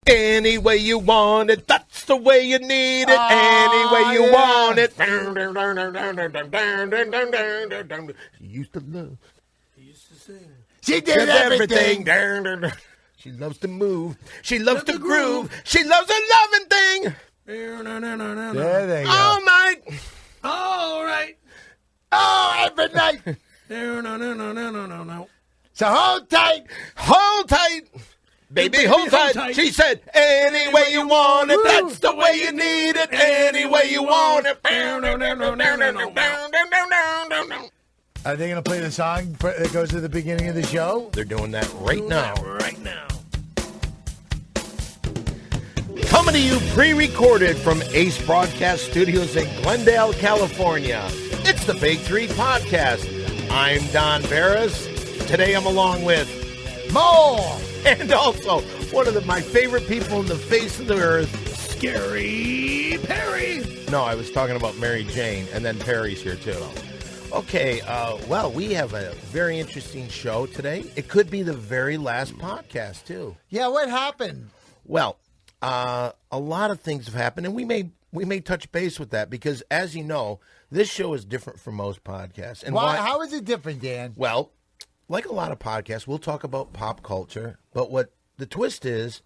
Any way you want it, that's the way you need it. Any way you want it. She used to love. She used to sing. She did everything. She loves to move. She loves to groove. She loves a loving thing. There they go. All night. All right. Oh, every night. No. So hold tight. Hold tight. Baby, hold tight. She said, any way you want it, that's the way you need it. Any way you want it. Are they going to play the song that goes to the beginning of the show? They're doing that right now. Right now. Coming to you pre-recorded from Ace Broadcast Studios in Glendale, California. It's the Big Three Podcast. I'm Don Barris. Today I'm along with More. and also one of my favorite people on the face of the earth, Scary Perry. No, I was talking about Mary Jane, and then Perry's here too. Okay, well, we have a very interesting show today. It could be the very last podcast too. Yeah, what happened? Well, a lot of things have happened, and we may touch base with that because, as you know, this show is different from most podcasts. And Why? How is it different, Dan? Well, like a lot of podcasts, we'll talk about pop culture, but what the twist is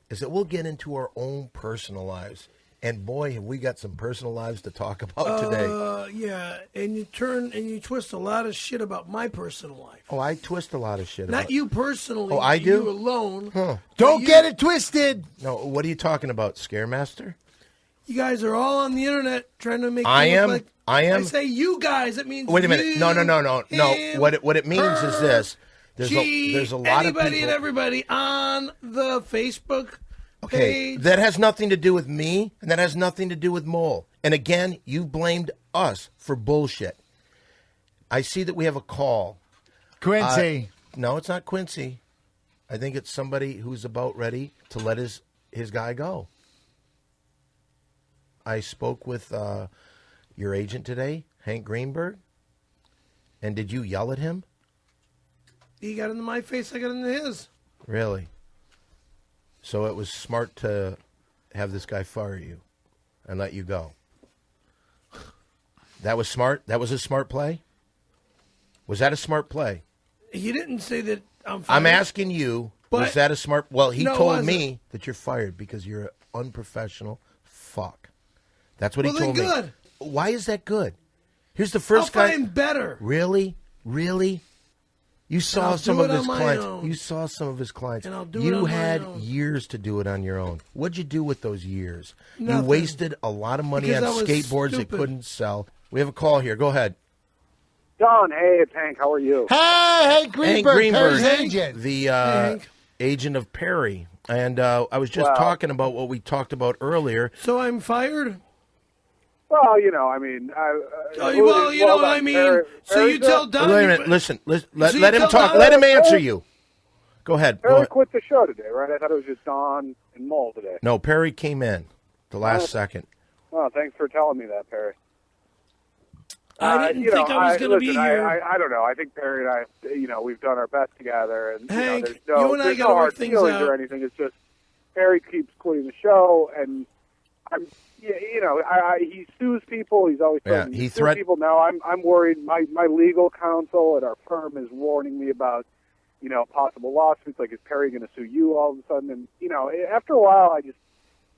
that we'll get into our own personal lives. And boy, have we got some personal lives to talk about today. Yeah, and you twist a lot of shit about my personal life. Oh, I twist a lot of shit. Not you personally. Oh, I do? You alone. Huh. Don't get it twisted. No, what are you talking about, Scaremaster? You guys are all on the internet trying to make. I am. I say you guys. It means. Wait a minute. You, No. him, What it means her, is this. There's a lot of people. Anybody and everybody on the Facebook. Okay, that has nothing to do with me, and that has nothing to do with Mole. And again, you blamed us for bullshit. I see that we have a call. Quincy. No, it's not Quincy. I think it's somebody who's about ready to let his guy go. I spoke with your agent today, Hank Greenberg. And did you yell at him? He got into my face, I got into his. Really? So it was smart to have this guy fire you and let you go. That was smart? That was a smart play? Was that a smart play? He didn't say that I'm fired. I'm asking you, was that a smart... Well, he told me that you're fired because you're an unprofessional fuck. That's what he told me. Good. Why is that good? Here's the first guy... I'll find better. Really? You saw some of his clients. Own. You saw some of his clients. And I'll do it you on had my own. years to do it on your own. What'd you do with those years? Nothing. You wasted a lot of money Because on I was skateboards that stupid. couldn't sell. We have a call here. Go ahead. Don, hey, it's Hank. How are you? Hey, Greenberg. Perry's agent. The agent of Perry. And I was just talking about what we talked about earlier. So I'm fired? Well, I mean... so you tell Don... Wait a minute. Listen. Let him talk. Don- Let him answer you. Go ahead. Perry quit the show today, right? I thought it was just Don and Mole today. No, Perry came in the last second. Oh, thanks for telling me that, Perry. I didn't think I was going to be here. I don't know. I think Perry and I, we've done our best together. And, Hank, there's no, you and I there's gotta no work hard things feelings out. or anything. It's just Perry keeps quitting the show, and he sues people. He's always threatening to sue people. Now I'm worried. My legal counsel at our firm is warning me about possible lawsuits. Like, is Perry going to sue you all of a sudden? And after a while,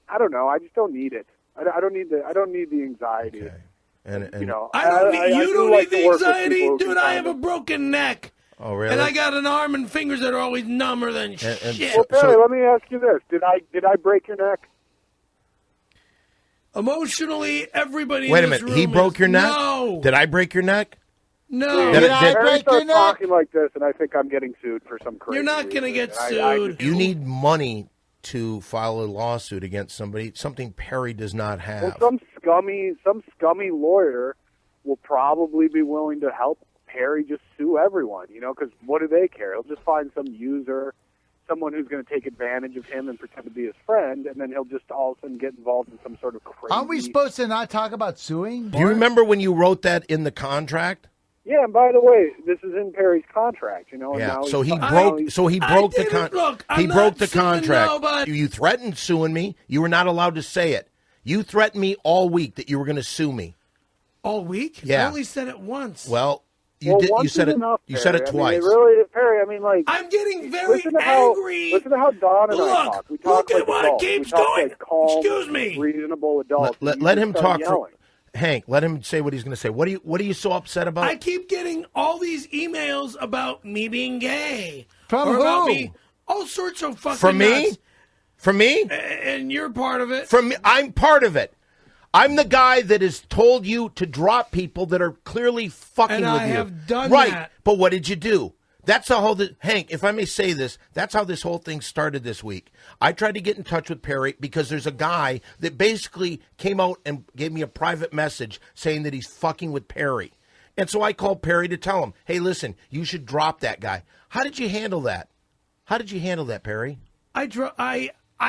I don't know. I just don't need it. I don't need the anxiety. Okay. And I don't need the anxiety, dude. I have a broken neck. Oh, really? And I got an arm and fingers that are always number than shit. Well, Perry, let me ask you this: Did I break your neck? Emotionally, everybody. Wait a in this minute. He room broke your neck? No. Did I break your neck? No. Did I break your neck? Talking like this, and I think I'm getting sued for some crazy. You're not going to reason. get sued. You need money to file a lawsuit against somebody, something Perry does not have. Well, some scummy lawyer will probably be willing to help Perry just sue everyone, because what do they care? He'll just find some user, someone who's going to take advantage of him and pretend to be his friend, and then he'll just all of a sudden get involved in some sort of crazy... Aren't we supposed to not talk about suing? Do you remember when you wrote that in the contract? Yeah, and by the way, this is in Perry's contract, you know. Yeah. Now So he broke the contract. He broke the contract. Nobody. You threatened suing me. You were not allowed to say it. You threatened me all week that you were going to sue me. All week? Yeah. I only said it once. Well, you did. You said it. Enough, you said it twice. Perry. I mean, like I'm getting very angry. Listen to how Don and I talk. We talk look at like what adults. keeps we talk going. Like calm, Excuse me. Reasonable adults. Let him talk. Yelling. Hank, let him say what he's going to say. What are you so upset about? I keep getting all these emails about me being gay. From or who? About me, all sorts of fucking From me? nuts. From me? And you're part of it. From me? I'm part of it. I'm the guy that has told you to drop people that are clearly fucking and with I you. have done right. that. But what did you do? That's how Hank, if I may say this, that's how this whole thing started this week. I tried to get in touch with Perry because there's a guy that basically came out and gave me a private message saying that he's fucking with Perry. And so I called Perry to tell him, hey, listen, you should drop that guy. How did you handle that? How did you handle that, Perry? I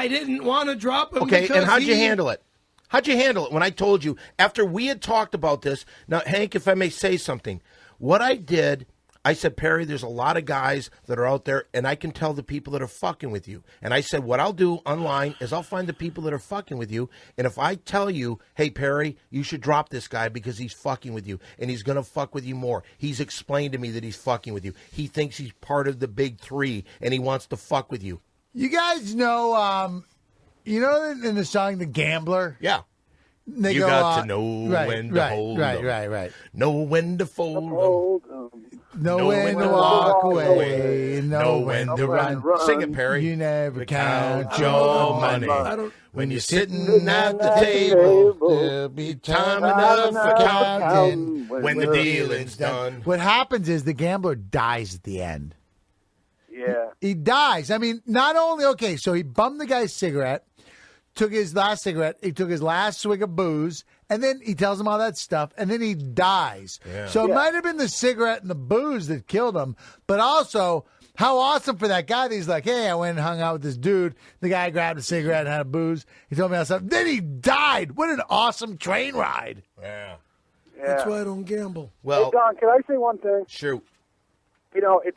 didn't want to drop him. Okay, and how'd you handle it? How'd you handle it when I told you, after we had talked about this? Now, Hank, if I may say something, what I did, I said, Perry, there's a lot of guys that are out there, and I can tell the people that are fucking with you. And I said, what I'll do online is I'll find the people that are fucking with you, and if I tell you, hey, Perry, you should drop this guy because he's fucking with you, and he's going to fuck with you more. He's explained to me that he's fucking with you. He thinks he's part of the big three, and he wants to fuck with you. You guys know, in the song The Gambler? Yeah. They you go, got to know when to hold them. Right. Know when to fold them. Know when to walk away. Know when to run. Sing it, Perry. You never count your money. When you're sitting at the table, there'll be time enough for counting when the dealing's done. What happens is the gambler dies at the end. Yeah. He dies. I mean, not only, so he bummed the guy's cigarette, took his last cigarette, he took his last swig of booze, and then he tells him all that stuff, and then he dies. Yeah. So it might have been the cigarette and the booze that killed him, but also how awesome for that guy that he's like, hey, I went and hung out with this dude. The guy grabbed a cigarette and had a booze. He told me all that stuff. Then he died. What an awesome train ride. Yeah. That's why I don't gamble. Well, hey, Don, can I say one thing? Shoot. It's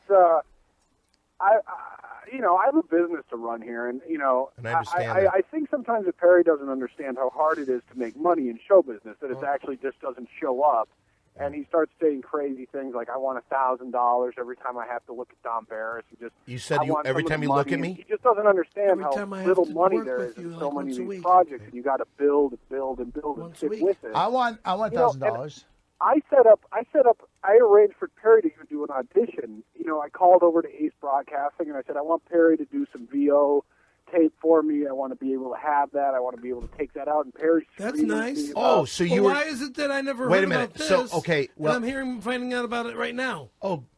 I have a business to run here, and and I understand that. I think sometimes that Perry doesn't understand how hard it is to make money in show business. That it actually just doesn't show up, and he starts saying crazy things like, "I want $1,000 every time I have to look at Don Barris." You said every time you look at me. He just doesn't understand how little money work there with is in you, so like many once of a these week. projects, and you got to build and stick with it. I want $1,000. I arranged for Perry to even do an audition. I called over to Ace Broadcasting and I said, I want Perry to do some VO tape for me. I want to be able to have that. I want to be able to take that out. And Perry, that's nice. Oh, so you were. Why is it that I never Wait heard a minute. about this? So okay, well, and I'm finding out about it right now. So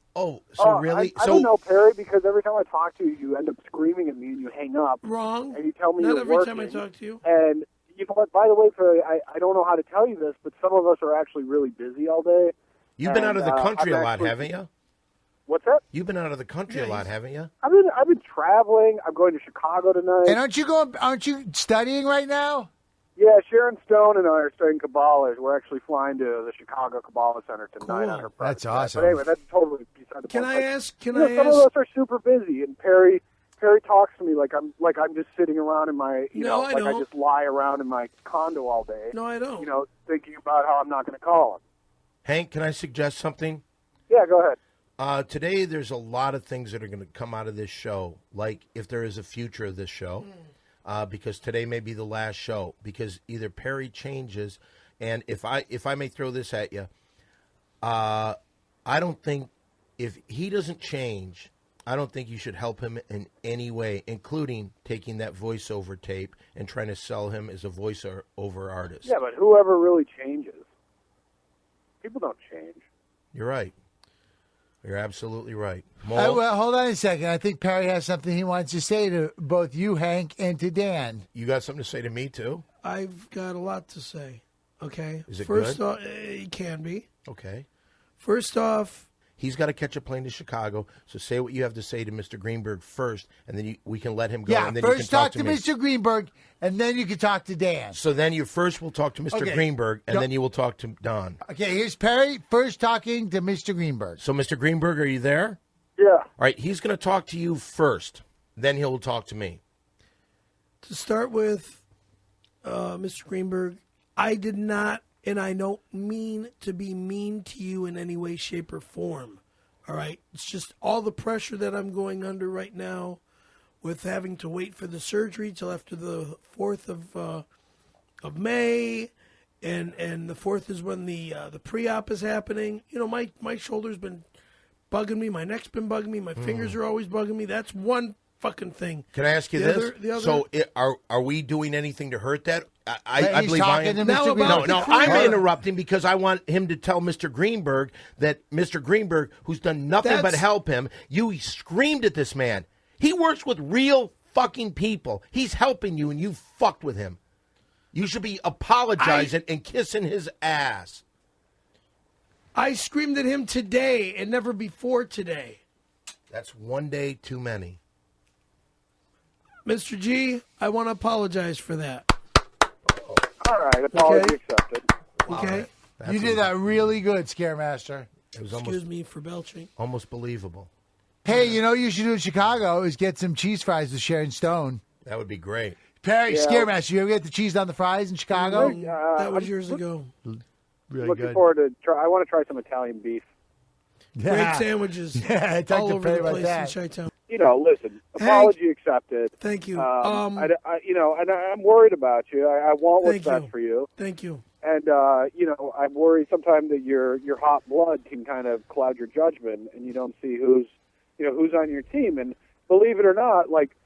really? I don't know, Perry, because every time I talk to you, you end up screaming at me and you hang up. Wrong. And you tell me Not you're every working. time I talk to you. And you know what? By the way, Perry, I don't know how to tell you this, but some of us are actually really busy all day. You've been out of the country a lot, haven't you? What's that? You've been out of the country a lot, haven't you? I've been traveling. I'm going to Chicago tonight. And aren't you studying right now? Yeah, Sharon Stone and I are studying Kabbalah. We're actually flying to the Chicago Kabbalah Center tonight on her birthday. That's awesome. But anyway, that's totally beside the point. Can Some of us are super busy, and Perry talks to me like I'm just sitting around in my I just lie around in my condo all day. No, I don't. Thinking about how I'm not going to call him. Hank, can I suggest something? Yeah, go ahead. Today, there's a lot of things that are going to come out of this show, like if there is a future of this show, because today may be the last show, because either Perry changes, and if I may throw this at you, I don't think, if he doesn't change, I don't think you should help him in any way, including taking that voiceover tape and trying to sell him as a voiceover artist. Yeah, but whoever really changes. People don't change. You're right. You're absolutely right. Well, hold on a second. I think Perry has something he wants to say to both you, Hank, and to Dan. You got something to say to me, too? I've got a lot to say. Okay? Is it First good? off, it can be. Okay. First off, he's got to catch a plane to Chicago, so say what you have to say to Mr. Greenberg first, and then we can let him go. Yeah, and then first you can talk to me. Mr. Greenberg, and then you can talk to Dan. So then you first will talk to Mr. Greenberg, and then you will talk to Don. Okay, here's Perry first talking to Mr. Greenberg. So, Mr. Greenberg, are you there? Yeah. All right, he's going to talk to you first. Then he'll talk to me. To start with, Mr. Greenberg, I did not, and I don't mean to be mean to you in any way, shape, or form. All right? It's just all the pressure that I'm going under right now with having to wait for the surgery till after the 4th of May, and the 4th is when the pre-op is happening. You know, my shoulder's been bugging me, my neck's been bugging me, my fingers are always bugging me. That's one fucking thing. Can I ask you this? So, are we doing anything to hurt that? I believe I am. No, I'm interrupting because I want him to tell Mr. Greenberg that Mr. Greenberg, who's done nothing but help him, you screamed at this man. He works with real fucking people. He's helping you, and you fucked with him. You should be apologizing and kissing his ass. I screamed at him today and never before today. That's one day too many. Mr. G, I want to apologize for that. All right, apology accepted. Okay. You did that really good, Scaremaster. Excuse me for belching. Almost believable. Hey, you know what you should do in Chicago is get some cheese fries with Sharon Stone. That would be great. Perry, Scaremaster, you ever get the cheese on the fries in Chicago? That was years ago. Really looking good. forward to try. I want to try some Italian beef. Great sandwiches. Yeah, I talked all to over Perry the about place that. in Chi-Town. You know, listen, apology accepted. Thank you. You know, and I'm worried about you. I want what's best for you. Thank you. And you know, I'm worried sometimes that your hot blood can kind of cloud your judgment, and you don't see who's on your team. And believe it or not, like,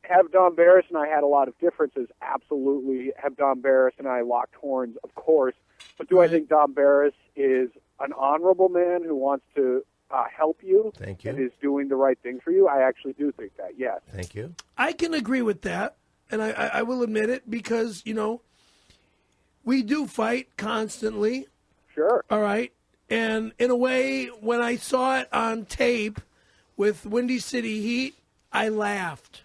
have Don Barris and I had a lot of differences? Absolutely. Have Don Barris and I locked horns? Of course. But do I think Don Barris is an honorable man who wants to help you? Thank you. And is doing the right thing for you? I actually do think that, yes. Thank you. I can agree with that, and I will admit it because, you know, we do fight constantly. Sure. All right. And in a way, when I saw it on tape with Windy City Heat, I laughed.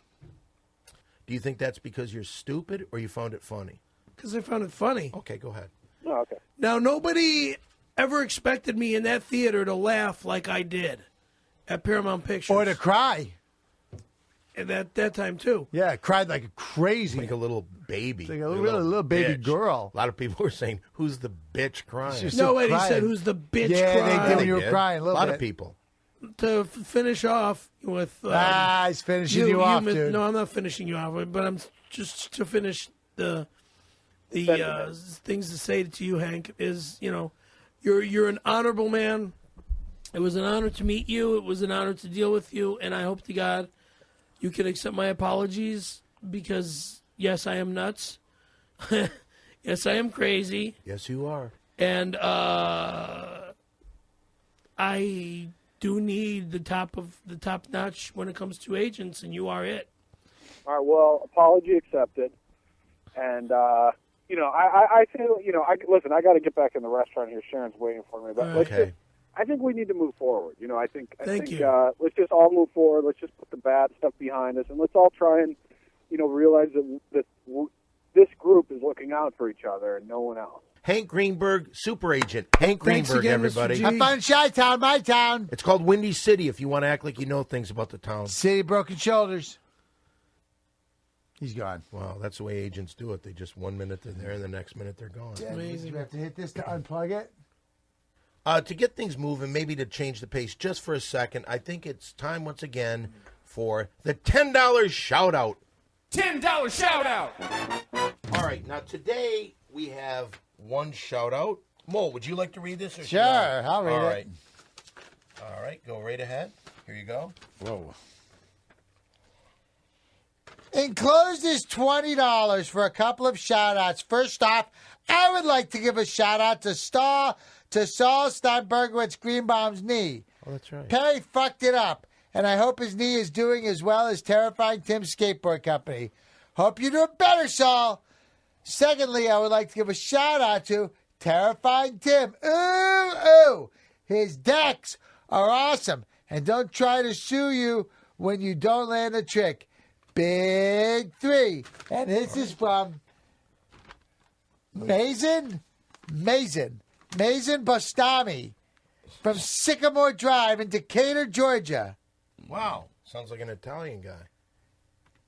Do you think that's because you're stupid or you found it funny? Because I found it funny. Okay, go ahead. Oh, okay. Now, nobody ever expected me in that theater to laugh like I did at Paramount Pictures. Or to cry. And that time, too. Yeah, cried like crazy. Like a little baby. Like a little baby girl. A lot of people were saying, who's the bitch crying? No way, he said, who's the bitch crying? Yeah, they did when you were crying a little bit. A lot of people. To finish off with... he's finishing you off, dude. No, I'm not finishing you off, but I'm just to finish the things to say to you, Hank, is, you know, you're an honorable man. It was an honor to meet you. It was an honor to deal with you, and I hope to God you can accept my apologies because, yes, I am nuts. Yes, I am crazy. Yes, you are. And I do need the top notch when it comes to agents, and you are it. All right. Well, apology accepted. And you know, I feel, you know, listen. I got to get back in the restaurant here. Sharon's waiting for me. But I think we need to move forward. You know, I think let's just all move forward. Let's just put the bad stuff behind us, and let's all try and, you know, realize that this group is looking out for each other and no one else. Hank Greenberg, super agent. Hank Greenberg, again, everybody. Have fun in Chi-Town, my town. It's called Windy City if you want to act like you know things about the town. City broken shoulders. He's gone. Wow, that's the way agents do it. They just 1 minute they're there and the next minute they're gone. Yeah, amazing. You have to hit this to unplug it. To get things moving, maybe to change the pace just for a second, I think it's time once again for the $10 shout-out. $10 shout-out! All right, now today we have one shout-out. Mo, would you like to read this? Or sure, I'll read it. All right, go right ahead. Here you go. Whoa. Enclosed is $20 for a couple of shout-outs. First off, I would like to give a shout-out to Saul Steinbergowitz Greenbaum's knee. Oh, that's right. Perry fucked it up, and I hope his knee is doing as well as Terrifying Tim's skateboard company. Hope you do it better, Saul. Secondly, I would like to give a shout-out to Terrifying Tim. Ooh. His decks are awesome, and don't try to sue you when you don't land a trick. Big 3. And this is from Mason Bastami from Sycamore Drive in Decatur, Georgia. Wow. Sounds like an Italian guy.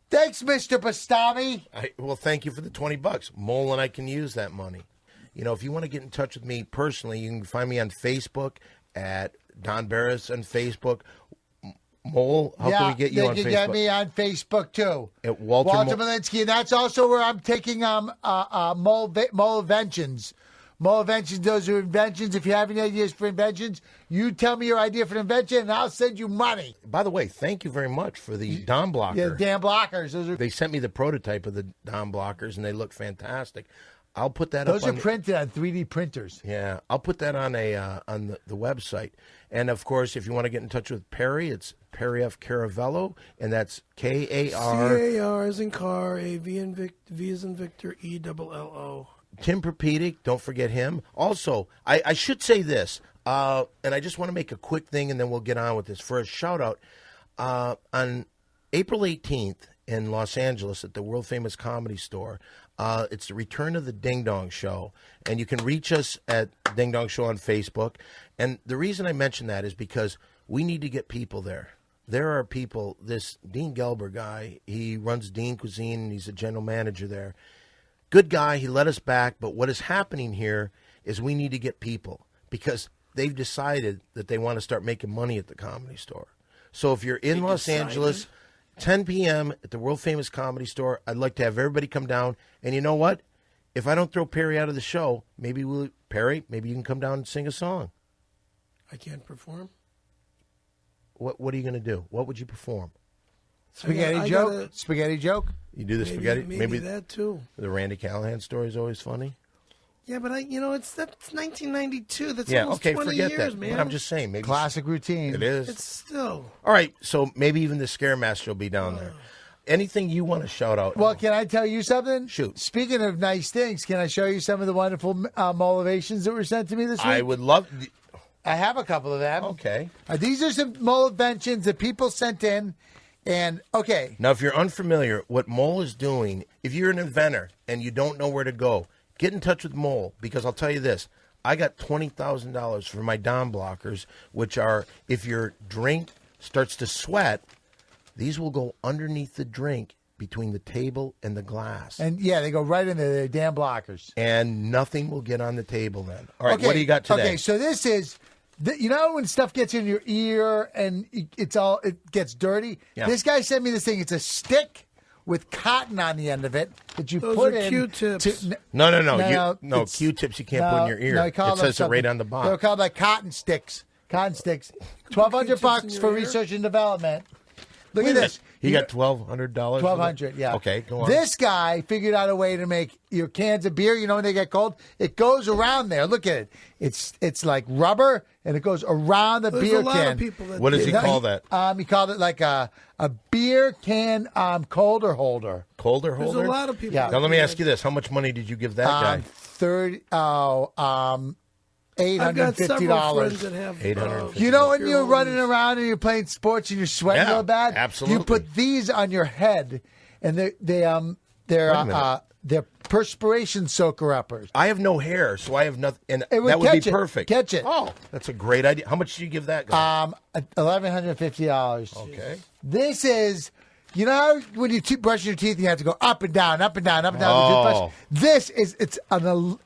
Thanks, Mr. Bastami. Well, thank you for the $20. Mole and I can use that money. You know, if you want to get in touch with me personally, you can find me on Facebook at Don Barris on Facebook. Mole, how can we get you on Facebook? You can get me on Facebook, too. At Walter Malinsky. And that's also where I'm taking Mole Inventions. Mole Inventions, those are inventions. If you have any ideas for inventions, you tell me your idea for an invention, and I'll send you money. By the way, thank you very much for the Dom blocker. Yeah, the damn blockers. They sent me the prototype of the Dom blockers, and they look fantastic. I'll put that up. Those are printed on 3D printers. Yeah, I'll put that on on the website. And, of course, if you want to get in touch with Perry, it's Perry F. Caravello, and that's K-A-R. C-A-R as in car, A-V as in Victor, E-double-L-O. Tim Perpedic, don't forget him. Also, I should say this, and I just want to make a quick thing, and then we'll get on with this. For a shout-out, on April 18th in Los Angeles at the world-famous Comedy Store, it's the return of the Ding Dong Show, and you can reach us at Ding Dong Show on Facebook. And the reason I mention that is because we need to get people there. There are people, this Dean Gelber guy, he runs Dean Cuisine, and he's a general manager there. Good guy, he let us back, but what is happening here is we need to get people because they've decided that they want to start making money at the Comedy Store. So if you're in Los Angeles, 10 p.m. at the world-famous Comedy Store, I'd like to have everybody come down. And you know what? If I don't throw Perry out of the show, maybe Perry, maybe you can come down and sing a song. I can't perform? What are you going to do? What would you perform? Spaghetti joke? Spaghetti joke? You do the spaghetti? Maybe that too. The Randy Callahan story is always funny. Yeah, but that's 1992. That's yeah, almost okay, 20 forget years, that. man. But I'm just saying, maybe classic routine. It is. It's still. All right, so maybe even the Scaremaster will be down there. Anything you want to shout out? Well, can I tell you something? Shoot. Speaking of nice things, can I show you some of the wonderful motivations that were sent to me this week? I would love. I have a couple of them. Okay. These are some motivations that people sent in. And, okay. Now, if you're unfamiliar, what Mole is doing, if you're an inventor and you don't know where to go, get in touch with Mole, because I'll tell you this. I got $20,000 for my Dom blockers, which are, if your drink starts to sweat, these will go underneath the drink between the table and the glass. And, yeah, they go right in there. They're damn blockers. And nothing will get on the table then. All right, what do you got today? Okay, so this is... You know when stuff gets in your ear and it gets dirty? Yeah. This guy sent me this thing. It's a stick with cotton on the end of it that you Those put are in. Q-tips. No, Q-tips you can't put in your ear. No, it says it right on the box. They're called like cotton sticks. Cotton sticks. $1,200 for research and development. Look at this. He got $1,200. $1,200, yeah. Okay, go on. This guy figured out a way to make your cans of beer. You know when they get cold, it goes around there. Look at it. It's like rubber, and it goes around the beer a lot can. Of people that what does he call that? He called it like a beer can holder holder. Colder holder. There's a lot of people. Yeah. Now let me ask you this: how much money did you give that guy? I've got several friends that have. $850. You know when you're running around and you're playing sports and you're sweating real bad? Absolutely. You put these on your head, and they're perspiration soaker uppers. I have no hair, so I have nothing, and It would that would be catch it. perfect. Catch it. Oh, that's a great idea. How much did you give that guy? $1,150. Okay. This is. You know how when you brush your teeth, you have to go up and down, up and down, up and down. Oh. With the toothbrush? This is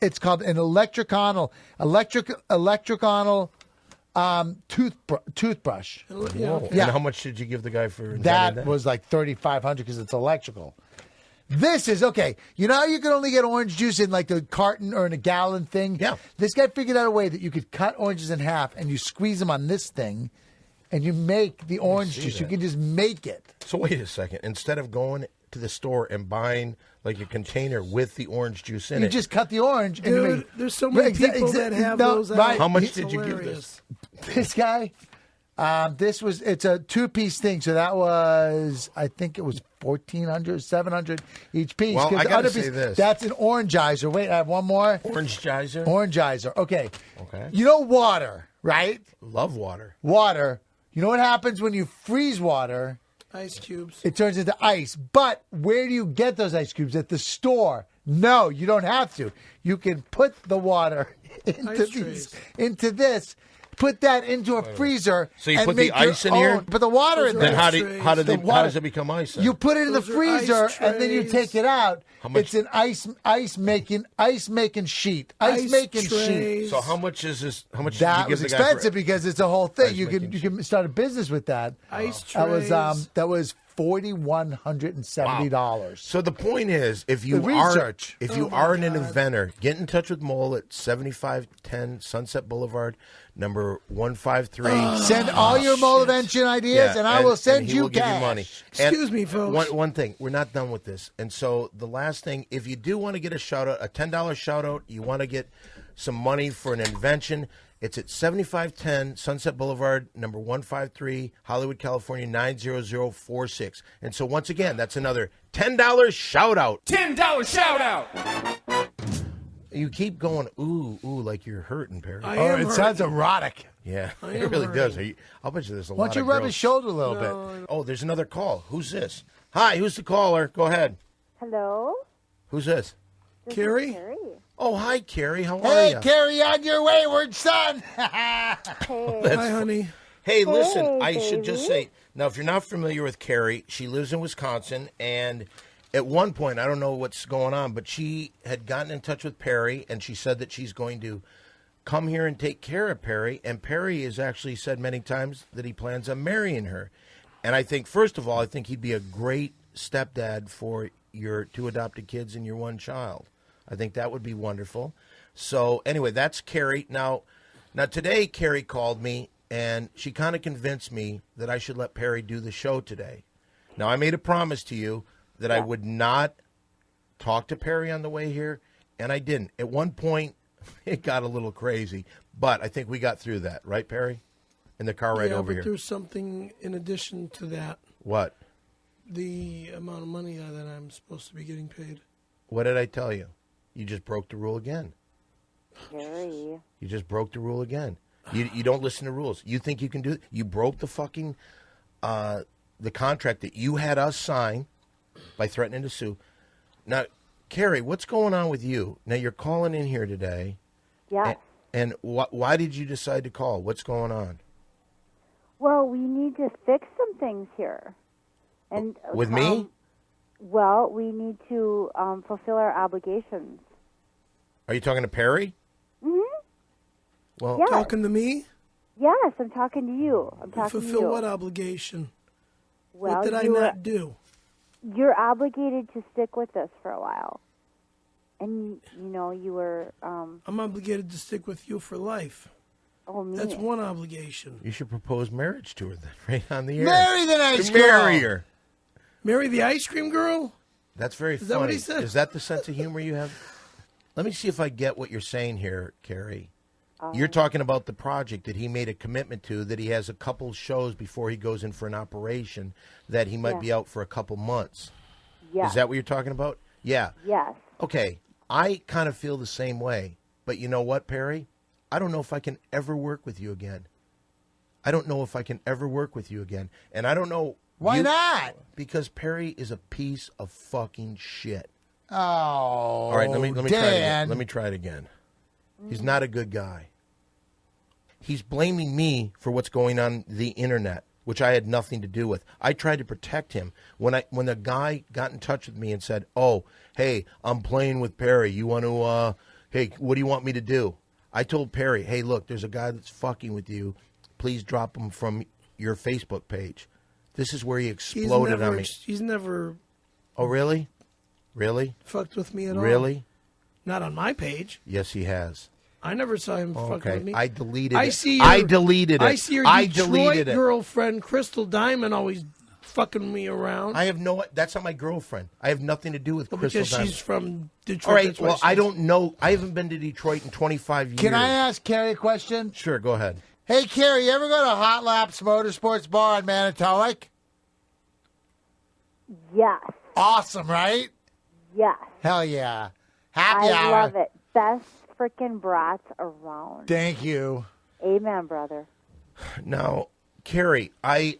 it's called an electriconal toothbrush. Whoa. Yeah. And how much did you give the guy for inventing That was like $3,500 because it's electrical. This is okay. You know how you can only get orange juice in like the carton or in a gallon thing? Yeah. This guy figured out a way that you could cut oranges in half and you squeeze them on this thing. And you make the orange juice. that. You can just make it. So wait a second. Instead of going to the store and buying like a container with the orange juice in You it, just cut the orange. And you Dude, make, there's so many people that have those. Right. How much It's did you give hilarious. this? This guy, it's a 2-piece thing. So that was, I think it was $1,400, $700 each piece. Well, 'Cause I the gotta other say piece, this. That's an orangizer. Wait, I have one more. Orangizer? Orangizer. Okay. Okay. You know water, right? Love water. Water. You know what happens when you freeze water? Ice cubes. It turns into ice. But where do you get those ice cubes? At the store. No, you don't have to. You can put the water into this. Put that into a freezer. So you put the ice in here? Put the water in there. Then how does it become ice? Then? You put it in the freezer and then you take it out. It's an ice making sheet. Ice making sheet. So how much is this? How much that did you give was the guy expensive because it's a whole thing. You can start a business with that. Ice trays. That was $4,170. Wow. So the point is, if you are an inventor, get in touch with Mole at 7510 Sunset Boulevard, number 153. Send all your Mole invention ideas, and I will send you give cash. you money. Excuse me, folks. One thing, we're not done with this. And so the last thing, if you do want to get a shout out, a $10 shout out, you want to get some money for an invention, it's at 7510 Sunset Boulevard, number 153, Hollywood, California, 90046. And so once again, that's another $10 shout out. $10 shout out. You keep going, ooh, like you're hurting, Perry. It sounds erotic. Yeah, it really does. I'll bet you there's a lot of Why don't you rub girls. his shoulder a little bit? Oh, there's another call. Who's this? Hi, who's the caller? Go ahead. Hello? Who's this? Carrie? Carrie. Oh, hi, Carrie. How are you? Hey, Carrie, on your wayward son. Hey. Hi, honey. Hey, listen, Hey, I should just baby. say, now, if you're not familiar with Carrie, she lives in Wisconsin, and at one point, I don't know what's going on, but she had gotten in touch with Perry, and she said that she's going to come here and take care of Perry, and Perry has actually said many times that he plans on marrying her. And I think, first of all, I think he'd be a great stepdad for your 2 adopted kids and your 1 child. I think that would be wonderful. So, anyway, that's Carrie. Now today, Carrie called me, and she kind of convinced me that I should let Perry do the show today. Now, I made a promise to you that I would not talk to Perry on the way here, and I didn't. At one point, it got a little crazy, but I think we got through that, right, Perry? In the car right over but here. There's something in addition to that. What? The amount of money that I'm supposed to be getting paid. What did I tell you? You just broke the rule again. Carrie. You just broke the rule again. You don't listen to rules. You think you can do it? You broke the fucking the contract that you had us sign by threatening to sue. Now, Carrie, what's going on with you? Now, you're calling in here today. Yes. And why did you decide to call? What's going on? Well, we need to fix some things here. And with me? Well, we need to fulfill our obligations. Are you talking to Perry? Mm-hmm. Well, Yes. Talking to me? Yes, I'm talking to you. I'm talking to you. Fulfill what obligation? Well, What did I not do? You're obligated to stick with us for a while. And, you were... I'm obligated to stick with you for life. Oh, me. That's one obligation. you should propose marriage to her then, right on the air. Marry the nice girl. Marry her. Marry the ice cream girl? That's very funny. that what he said? Is that the sense of humor you have? Let me see if I get what you're saying here, Carrie. You're talking about the project that he made a commitment to, that he has a couple shows before he goes in for an operation, that he might be out for a couple months. Yes. Is that what you're talking about? Yeah. Yes. Okay. I kind of feel the same way. But you know what, Perry? I don't know if I can ever work with you again. I don't know if I can ever work with you again. And I don't know... Why not? Because Perry is a piece of fucking shit. Oh, All right, let me try it again. Dan. Let me try it again. He's not a good guy. He's blaming me for what's going on the internet, which I had nothing to do with. I tried to protect him. When the guy got in touch with me and said, "Oh, hey, I'm playing with Perry. You want to hey, what do you want me to do?" I told Perry, "Hey, look, there's a guy that's fucking with you. Please drop him from your Facebook page." This is where he exploded on me. He's never Oh, really? Really? fucked with me at all. Really? Not on my page. Yes, he has. I never saw him fucking Okay, with me. I deleted I it. see I deleted it. I see your I Detroit deleted it. girlfriend, Crystal Diamond, always fucking me around. I have no. That's not my girlfriend. I have nothing to do with Crystal because Diamond. she's from Detroit. All right. that's why Well, she's- I don't know. I haven't been to Detroit in 25 years. Can I ask Carrie a question? Sure. Go ahead. Hey, Carrie, you ever go to Hot Laps Motorsports Bar in Manitowoc? Yes. Awesome, right? Yes. Hell yeah. Happy I hour. love it. Best freaking brats around. Thank you. Amen, brother. Now, Carrie, Yes.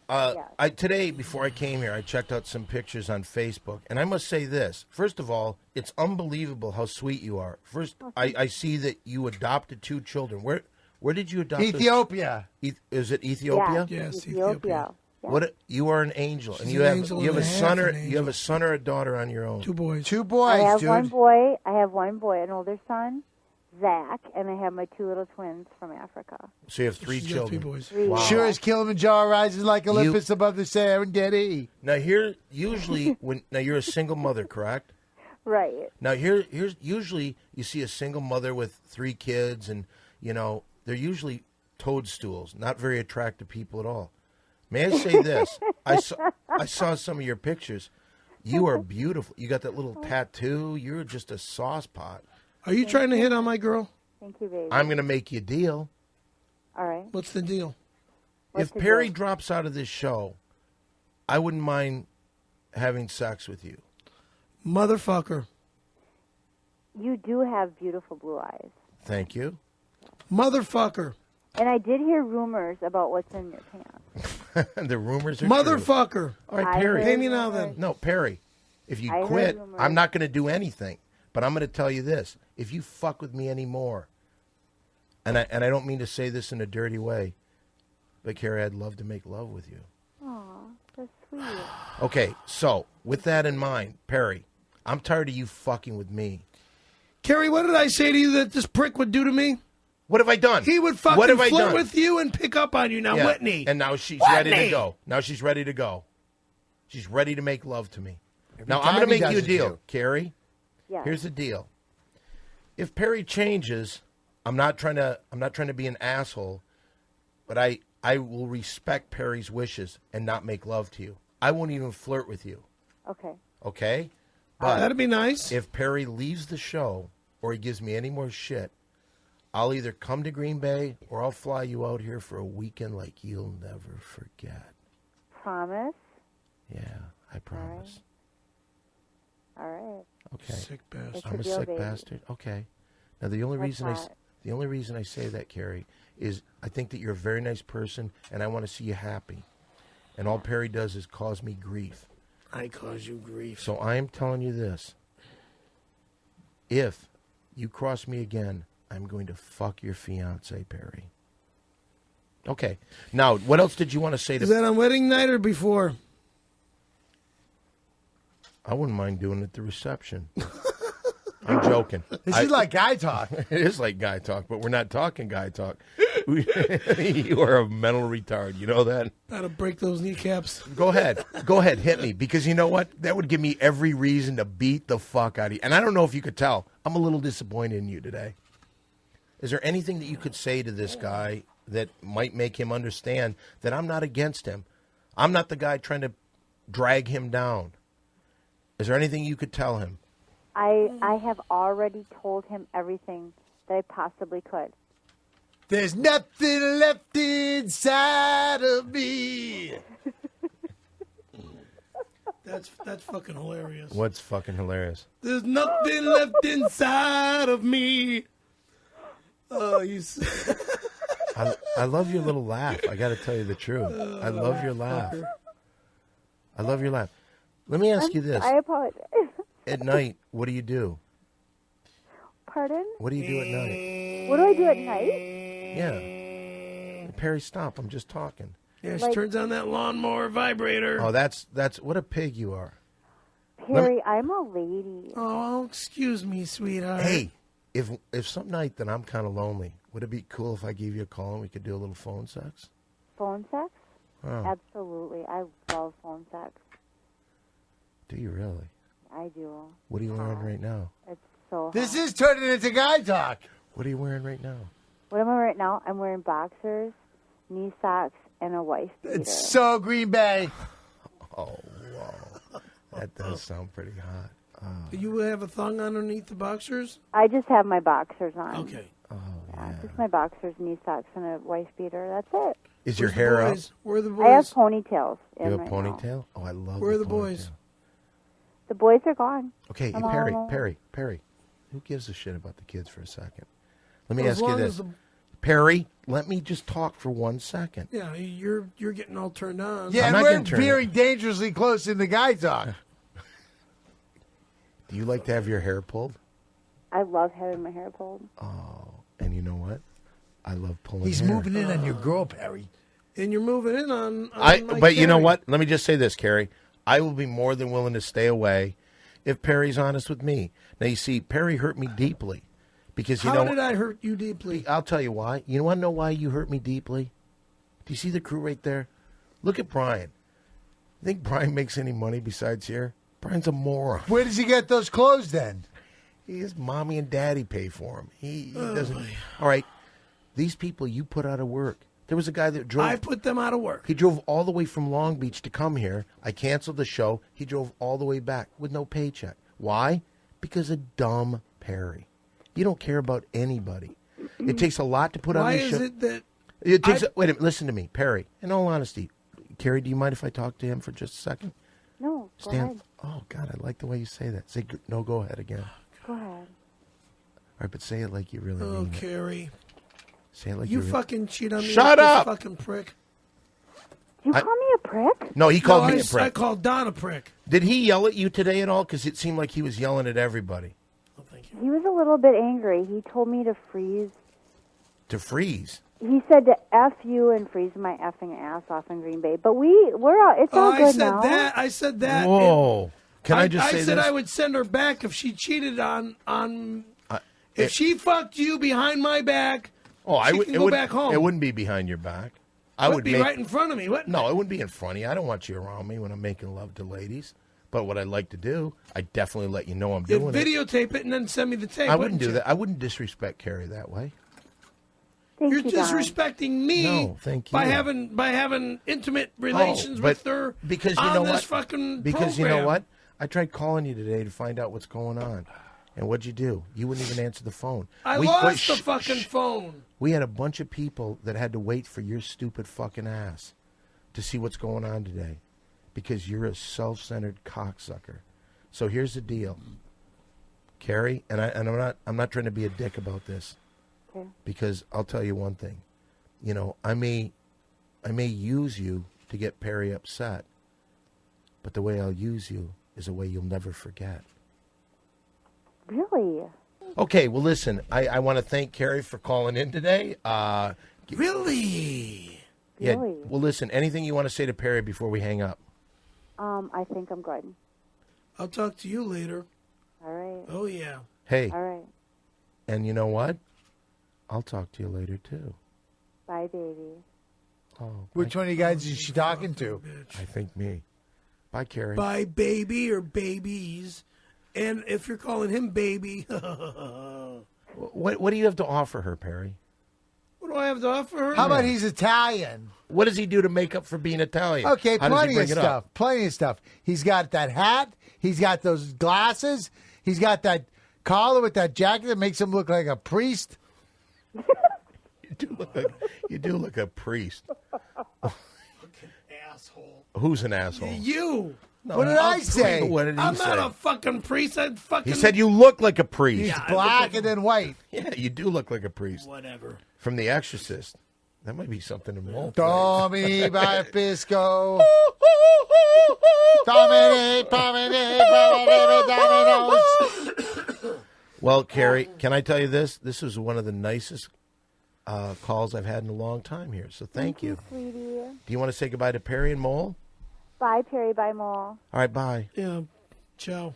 I today before I came here, I checked out some pictures on Facebook, and I must say this. First of all, it's unbelievable how sweet you are. First, I see that you adopted 2 children. Where did you adopt? Ethiopia. Is it Ethiopia? Yes, Ethiopia. Yeah. What you are an angel, and She's you an have angel you have and a a half son or an you have angel. a son or a daughter on your own. 2 boys. 2 I boys, have dude. one boy. I have one boy, an older son, Zach, and I have my 2 little twins from Africa. So you have 3 She's got children. 3 boys. 3. Wow. Sure as Kilimanjaro rises like Olympus above the Serengeti. Now here, usually now you're a single mother, correct? Right. Now here's usually you see a single mother with 3 kids, and they're usually toadstools, not very attractive people at all. May I say this? I saw some of your pictures. You are beautiful. You got that little tattoo. You're just a sauce pot. Are you trying to hit on my girl? Thank you, baby. I'm going to make you a deal. All right. What's the deal? What's If the Perry deal? drops out of this show, I wouldn't mind having sex with you. Motherfucker. You do have beautiful blue eyes. Thank you. Motherfucker. And I did hear rumors about what's in your pants. The rumors are true. Motherfucker. All right, I Perry. heard Pay me now, rumors. then. No, Perry. If you I heard quit, rumors. I'm not going to do anything. But I'm going to tell you this: if you fuck with me anymore, and I don't mean to say this in a dirty way, but Carrie, I'd love to make love with you. Aw, that's sweet. Okay, so with that in mind, Perry, I'm tired of you fucking with me. Carrie, what did I say to you that this prick would do to me? What have I done? He would What fucking have I flirt done? with you and pick up on you. Now, Yeah, Whitney. and now she's Whitney! ready to go. Now she's ready to go. She's ready to make love to me. Now I'm time going to he make you a does it, deal, too. Carrie. Yes. Here's the deal. If Perry changes, I'm not trying to be an asshole, but I will respect Perry's wishes and not make love to you. I won't even flirt with you. Okay. Okay? But That'd be nice. if Perry leaves the show or he gives me any more shit, I'll either come to Green Bay or I'll fly you out here for a weekend like you'll never forget. Promise? Yeah, I promise. All right. Okay. Sick bastard. It's I'm a deal, sick baby. bastard. Okay. Now the only What's reason that? the only reason I say that, Carrie, is I think that you're a very nice person and I want to see you happy. And all Perry does is cause me grief. I cause you grief. So I am telling you this. If you cross me again, I'm going to fuck your fiance, Perry. Okay. Now, what else did you want to say to Is that on wedding night or before? I wouldn't mind doing it at the reception. I'm joking. This is like guy talk. It is like guy talk, but we're not talking guy talk. You are a mental retard. You know that? How to break those kneecaps. Go ahead. Go ahead. Hit me. Because you know what? That would give me every reason to beat the fuck out of you. And I don't know if you could tell. I'm a little disappointed in you today. Is there anything that you could say to this guy that might make him understand that I'm not against him? I'm not the guy trying to drag him down. Is there anything you could tell him? I have already told him everything that I possibly could. There's nothing left inside of me. That's fucking hilarious. What's fucking hilarious? There's nothing left inside of me. Oh, you. I love your little laugh. I got to tell you the truth. I love your laugh. I love your laugh. Let me ask you this. I apologize. At night, what do you do? Pardon? What do you do at night? What do I do at night? Yeah. Perry, stop. I'm just talking. Yeah, she turns on that lawnmower vibrator. Oh, that's what a pig you are. Perry, I'm a lady. Oh, excuse me, sweetheart. Hey, if some night that I'm kind of lonely, would it be cool if I gave you a call and we could do a little phone sex? Phone sex? Oh, Absolutely. I love phone sex. do you really? I do. What are you wearing right now? It's so This hot. is turning into guy talk. What are you wearing right now? What am I right now? I'm wearing boxers, knee socks, and a wife beater. It's so Green Bay. Oh, wow. That does sound pretty hot. Do you have a thong underneath the boxers? I just have my boxers on. Okay. Yeah, just my boxers, knee socks, and a wife beater. That's it. Is your Where's the hair up? boys? Where are the I have boys? ponytails. You have a right ponytail? now. Oh, I love Where are the the boys? ponytail. The boys are gone. Okay, I'm all alone. Perry. Who gives a shit about the kids for a second? Let me As ask you long this. as the Perry, let me just talk for 1 second. Yeah, you're getting all turned on. Yeah, and we're veering dangerously close in the guy talk. Do you like to have your hair pulled? I love having my hair pulled. Oh, and you know what? I love pulling He's hair. moving in on your girl, Perry. And you're moving in on But you know what? Let me just say this, Carrie. I will be more than willing to stay away if Perry's honest with me. Now, you see, Perry hurt me deeply. Because How did I hurt you deeply? I'll tell you why. You want to know why you hurt me deeply? Do you see the crew right there? Look at Brian. You think Brian makes any money besides here? Brian's a moron. Where does he get those clothes then? His mommy and daddy pay for him. He doesn't. All right. These people you put out of work. There was a guy that drove. I put them out of work. He drove all the way from Long Beach to come here. I canceled the show. He drove all the way back with no paycheck. Why? Because of dumb Perry. You don't care about anybody. It takes a lot to put on this show. Why is it that... It takes wait a minute, listen to me, Perry. In all honesty, Carrie, do you mind if I talk to him for just a second? No, go ahead. Oh, God, I like the way you say that. Say, no, go ahead again. Go ahead. All right, but say it like you really mean it. Carrie. Say it like you really... fucking cheat on me. Shut with up! This fucking prick. You call me a prick? No, he called me a prick. I called Don a prick. Did he yell at you today at all? Because it seemed like he was yelling at everybody. He was a little bit angry. He told me to freeze. To freeze? He said to F you and freeze my effing ass off in Green Bay. But we're all, it's all good now. I said that. Whoa. Can I just say this? I said I would send her back if she cheated on if she fucked you behind my back, she can go back home. It wouldn't be behind your back. It would be right in front of me. No, it wouldn't be in front of you. I don't want you around me when I'm making love to ladies. But what I'd like to do, I definitely let you know I'm doing it. Videotape it and then send me the tape. I wouldn't do that. I wouldn't disrespect Carrie that way. You're disrespecting me. No, thank you. By having intimate relations with her because you on know this what? fucking Because program. you know what? I tried calling you today to find out what's going on. And what'd you do? You wouldn't even answer the phone. I lost the fucking phone. We had a bunch of people that had to wait for your stupid fucking ass to see what's going on today. Because you're a self-centered cocksucker. So here's the deal, Carrie, and I'm not trying to be a dick about this, because I'll tell you one thing, you know, I may use you to get Perry upset, but the way I'll use you is a way you'll never forget. Really? Okay, well listen, I want to thank Carrie for calling in today. Really? Yeah. Really? Well, listen, anything you want to say to Perry before we hang up? I think I'm good. I'll talk to you later. All right. Oh, yeah. Hey. All right. And you know what? I'll talk to you later, too. Bye, baby. Oh, which one of you guys is she talking to? I think me. Bye, Carrie. Bye, baby or babies. And if you're calling him baby. What do you have to offer her, Perry? What do I have to offer her? How about he's Italian? What does he do to make up for being Italian? Okay, How plenty of stuff. Plenty of stuff. He's got that hat. He's got those glasses. He's got that collar with that jacket that makes him look like a priest. You do look a priest. Fucking asshole. Who's an asshole? You. No, what did I say? What did he I'm say? not a fucking priest. He said you look like a priest. He's black and then white. Yeah, you do look like a priest. Whatever. From The Exorcist. That might be something in role. Tommy by Pisco. Dominic. Well, Carrie, can I tell you this? This was one of the nicest calls I've had in a long time here. So thank you. Sweetie. Do you want to say goodbye to Perry and Mole? Bye, Perry. Bye, Mole. All right, bye. Yeah. Ciao.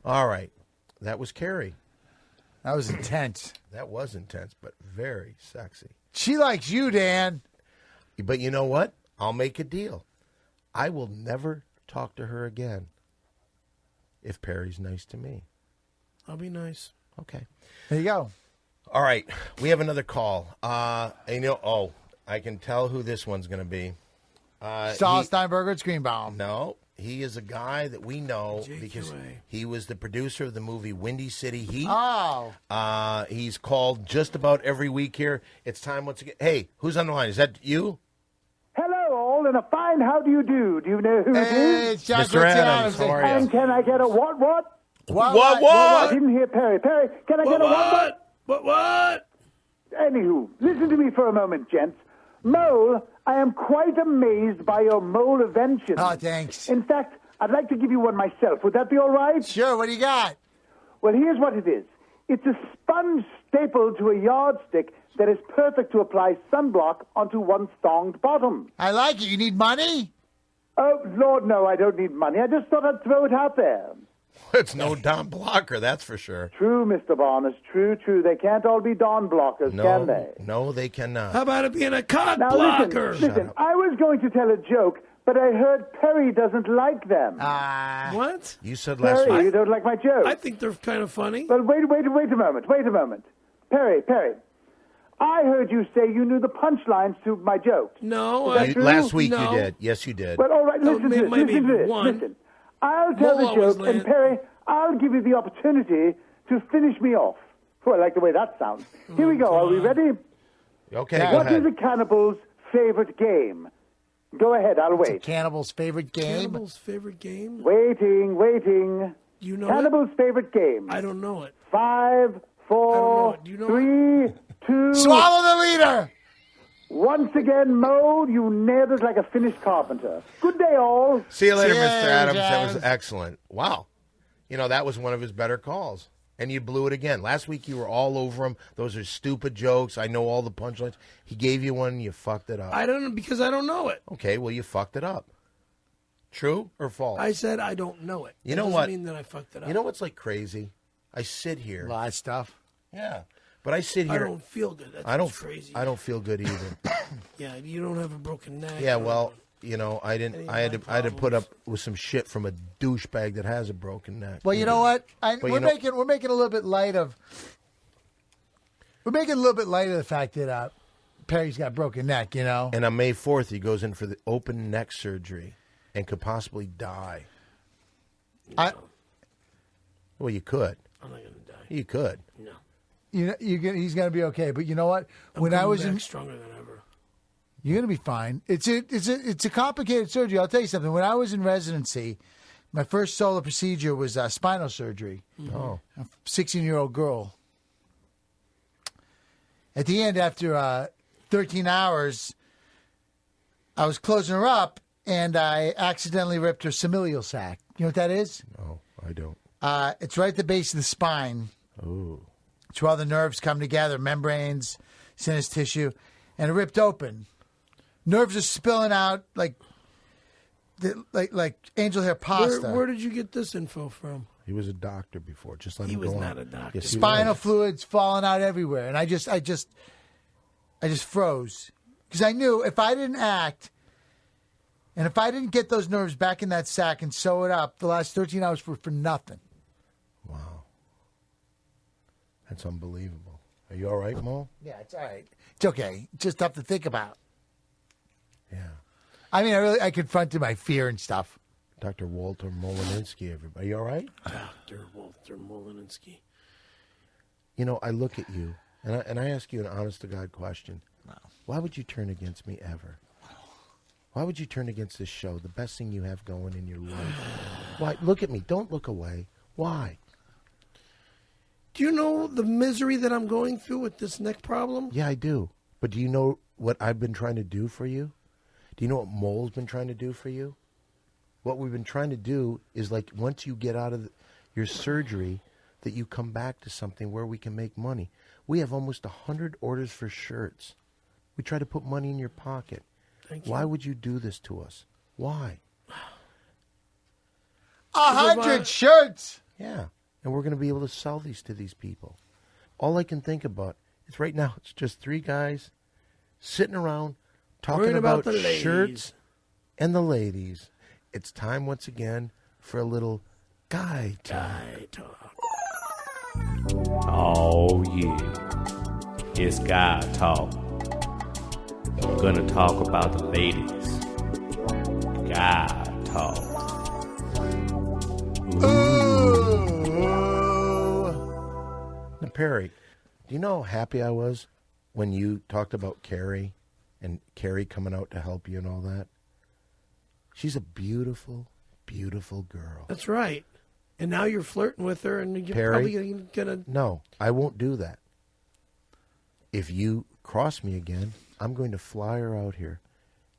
All right. That was Carrie. That was intense. That was intense, but very sexy. She likes you, Dan. But you know what? I'll make a deal. I will never talk to her again if Perry's nice to me. I'll be nice. Okay. There you go. All right. We have another call. I can tell who this one's going to be. Saul Steinberger at Greenbaum. No. He is a guy that we know because he was the producer of the movie Windy City Heat. Oh. He's called just about every week here. It's time once again. Hey, who's on the line? Is that you? Hello, all, and a fine how do you do? Do you know who it is? It's John Mr. Adams, how are you? And can I get a what? What? I didn't hear Perry. Perry, can I get a what? What? Anywho, listen to me for a moment, gents. Mole, I am quite amazed by your mole invention. Oh, thanks. In fact, I'd like to give you one myself. Would that be all right? Sure, what do you got? Well, here's what it is. It's a sponge stapled to a yardstick that is perfect to apply sunblock onto one's thonged bottom. I like it. You need money? Oh, Lord, no, I don't need money. I just thought I'd throw it out there. It's no Don Blocker, that's for sure. True, Mr. Barnes. True. They can't all be Don blockers, can they? No, they cannot. How about it being a cock Now, blocker? listen, I was going to tell a joke, but I heard Perry doesn't like them. What? You said last Perry, week. you don't like my joke? I think they're kind of funny. Well, wait a moment. Perry, I heard you say you knew the punchlines to my jokes. No, Last week no. you did. Yes, you did. Well, all right, listen to maybe this. one. Listen. I'll tell Mole the always joke, and land- Perry, I'll give you the opportunity to finish me off. Oh, I like the way that sounds. Here we go. Are we ready? Okay, Yeah. go What ahead. is a cannibal's favorite game? Go ahead, I'll It's a wait. cannibal's favorite game? Cannibal's favorite game? Waiting. You know Cannibal's favorite game. I don't know it. 5, 4, I don't know it. Do you know 3, 2. Swallow the leader! Once again, Mo, you nailed it like a finished carpenter. Good day, all. See you later, See you Mr. later, Adams. That James. was excellent. Wow. That was one of his better calls. And you blew it again. Last week you were all over him. Those are stupid jokes. I know all the punchlines. He gave you one and you fucked it up. I don't know because I don't know it. Okay, well, you fucked it up. True or false? I said I don't know it. You know That what? doesn't mean that I fucked it up. You know what's like crazy? I sit here. A lot of stuff. Yeah. But I sit I here. don't feel good. That's I don't crazy. I don't feel good either. Yeah, you don't have a broken neck. Yeah, or- well, I didn't. I had to put up with some shit from a douchebag that has a broken neck. Well, you know what? But We're making a little bit light of. We're making a little bit light of the fact that Perry's got a broken neck. And on May 4th, he goes in for the open neck surgery and could possibly die. Well, you could. I'm not gonna die. You could. No. He's going to be okay. But you know what? I'm coming back stronger than ever. You're going to be fine. It's a complicated surgery. I'll tell you something. When I was in residency, my first solo procedure was spinal surgery. Oh. A 16-year-old girl. At the end, after 13 hours, I was closing her up, and I accidentally ripped her familial sac. You know what that is? No, I don't. It's right at the base of the spine. Oh. It's where all the nerves come together, membranes, sinus tissue, and it ripped open. Nerves are spilling out like angel hair pasta. Where did you get this info from? He was a doctor before. Just let He him was go not on. a doctor. Yes, he Spinal was. fluids falling out everywhere, and I just froze because I knew if I didn't act, and if I didn't get those nerves back in that sack and sew it up, the last 13 hours were for nothing. Wow. That's unbelievable. Are you all right, Mo? Yeah, it's all right. It's okay. It's just tough to think about. Yeah. I mean, I confronted my fear and stuff. Dr. Walter Molininski, everybody. Are you all right? Dr. Walter Molininski. I look at you, and I ask you an honest-to-God question. Why would you turn against me ever? Why would you turn against this show, the best thing you have going in your life? Why? Look at me. Don't look away. Why? Do you know the misery that I'm going through with this neck problem? Yeah, I do. But do you know what I've been trying to do for you? Do you know what Mole's been trying to do for you? What we've been trying to do is, like, once you get out of your surgery, that you come back to something where we can make money. We have almost 100 orders for shirts. We try to put money in your pocket. Thank you. Why would you do this to us? Why? 100 shirts. Yeah. And we're going to be able to sell these to these people. All I can think about is right now it's just three guys sitting around talking Worrying about the ladies. shirts and the ladies. It's time once again for a little guy talk. Oh, yeah. It's guy talk. We're gonna talk about the ladies. Guy talk. Now, Perry, do you know how happy I was when you talked about Carrie and Carrie coming out to help you and all that? She's a beautiful, beautiful girl. That's right. And now you're flirting with her, and you're Perry? probably gonna. No, I won't do that. if you cross me again, I'm going to fly her out here,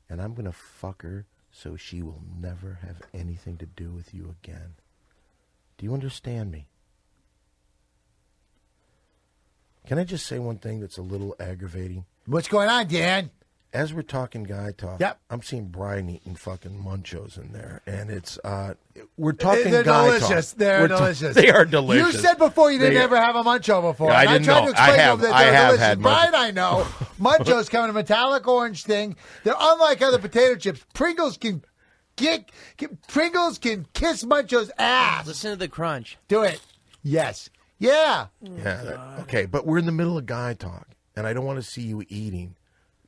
and I'm going to fuck her so she will never have anything to do with you again. Do you understand me? Can I just say one thing that's a little aggravating? What's going on, Dan? As we're talking guy talk, yep. I'm seeing Brian eating fucking munchos in there, and it's we're talking They're guy delicious. talk. They're delicious. They are delicious. You said before you didn't ever have a muncho before. Yeah, I didn't know. I have had Brian, I know. Munchos come in a metallic orange thing. They're unlike other potato chips. Pringles can kiss Muncho's ass. Listen to the crunch. Do it. Yes. Yeah. Okay, but we're in the middle of guy talk, and I don't want to see you eating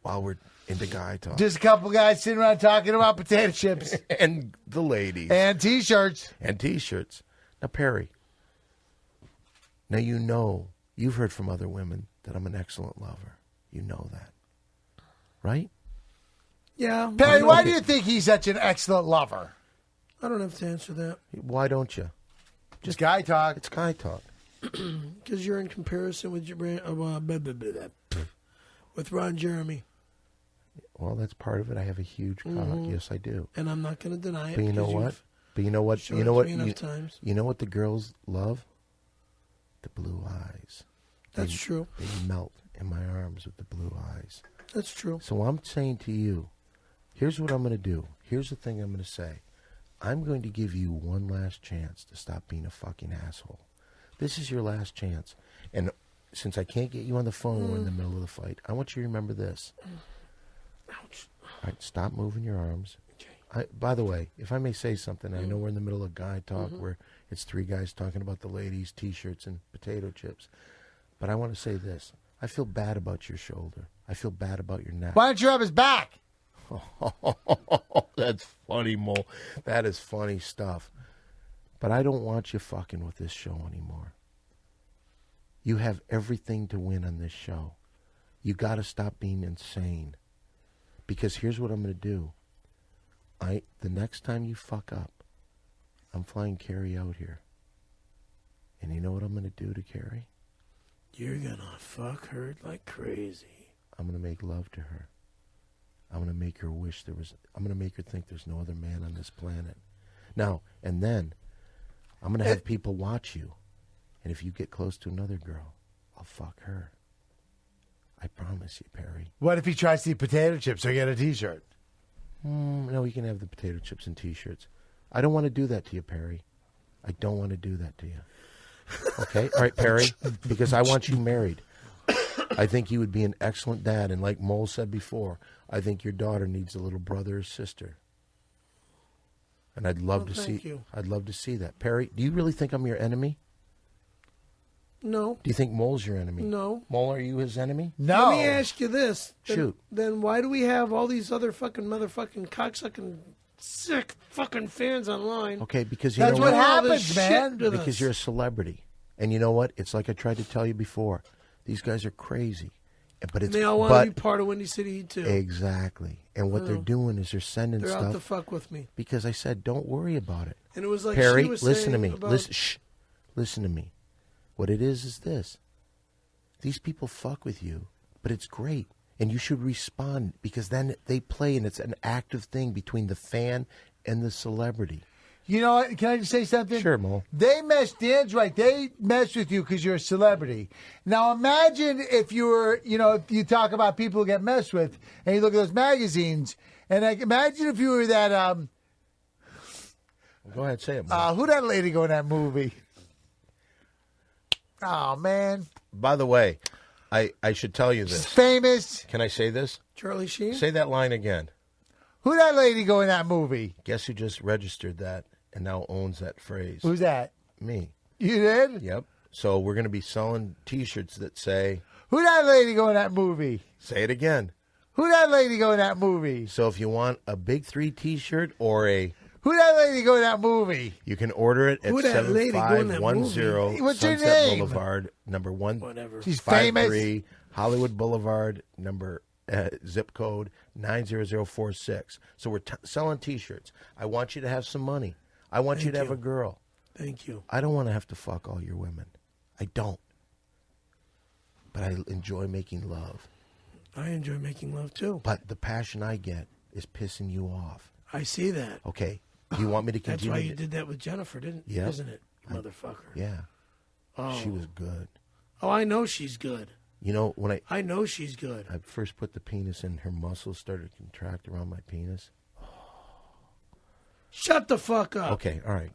while we're into guy talk. Just a couple guys sitting around talking about potato chips. And the ladies. And T-shirts. Now, Perry, now you've heard from other women that I'm an excellent lover. You know that. Right? Yeah. Perry, why do you think he's such an excellent lover? I don't have to answer that. Why don't you? Just guy talk. It's guy talk. Because you're in comparison with with Ron Jeremy. Well, that's part of it. I have a huge cock. Yes, I do. And I'm not going to deny it. But you know what? You know what? You know what the girls love? The blue eyes. That's true. They melt in my arms with the blue eyes. That's true. So I'm saying to you, here's what I'm going to do. Here's the thing I'm going to say. I'm going to give you one last chance to stop being a fucking asshole. This is your last chance. And since I can't get you on the phone when we're in the middle of the fight, I want you to remember this. Ouch. All right, stop moving your arms. By the way, if I may say something, I know we're in the middle of guy talk where it's three guys talking about the ladies, T-shirts, and potato chips. But I want to say this. I feel bad about your shoulder. I feel bad about your neck. Why don't you rub his back? That's funny, Mo. That is funny stuff. But I don't want you fucking with this show anymore. You have everything to win on this show. You got to stop being insane. Because here's what I'm going to do. The next time you fuck up, I'm flying Carrie out here. And you know what I'm going to do to Carrie? You're going to fuck her like crazy. I'm going to make love to her. I'm going to make her wish I'm going to make her think there's no other man on this planet. Now, and then, I'm going to have people watch you. And if you get close to another girl, I'll fuck her. I promise you, Perry. What if he tries to eat potato chips or get a T-shirt? No, you can have the potato chips and T-shirts. I don't want to do that to you, Perry. I don't want to do that to you. Okay? All right, Perry, because I want you married. I think you would be an excellent dad. And like Mole said before, I think your daughter needs a little brother or sister. And I'd love to see that. Perry, do you really think I'm your enemy? No. Do you think Mole's your enemy? No. Mole, are you his enemy? No. Let me ask you this. Shoot. Then why do we have all these other fucking motherfucking cocksucking sick fucking fans online? Okay, because you That's know what what happens, man. Because you're a celebrity. And you know what? It's like I tried to tell you before. These guys are crazy. But it's they all want to be part of Windy City Heat too. Exactly. And what they're doing is they're sending they're stuff. They're out to fuck with me. Because I said, don't worry about it. And it was like Perry, she was listen to saying me. about... Listen to me. What it is this. These people fuck with you, but it's great. And you should respond because then they play and it's an active thing between the fan and the celebrity. You know what? Can I just say something? Sure, Mo. Dan's right. They mess with you because you're a celebrity. Now imagine if you were, if you talk about people who get messed with and you look at those magazines and imagine if you were that, well, go ahead, say it, Mo. Who that lady go in that movie? Oh, man. By the way, I should tell you this. She's famous. Can I say this? Charlie Sheen? Say that line again. Who that lady go in that movie? Guess who just registered that and now owns that phrase? Who's that? Me. You did? Yep. So we're going to be selling T-shirts that say... Who that lady go in that movie? Say it again. Who that lady go in that movie? So if you want a Big 3 T-shirt or a... Who that lady go in that movie? You can order it at 7510 What's her Sunset name? Boulevard, number 1. Whatever. She's 53, famous. Hollywood Boulevard, zip code 90046. So we're selling T-shirts. I want you to have some money. I want you to have a girl. Thank you. I don't want to have to fuck all your women. I don't. but I enjoy making love. I enjoy making love, too. But the passion I get is pissing you off. I see that. Okay. Do you want me to That's continue? why you did that with Jennifer, isn't it, motherfucker? Yeah. Oh. She was good. Oh, I know she's good. You know, when I know she's good. I first put the penis in, her muscles started to contract around my penis. Shut the fuck up. Okay, all right.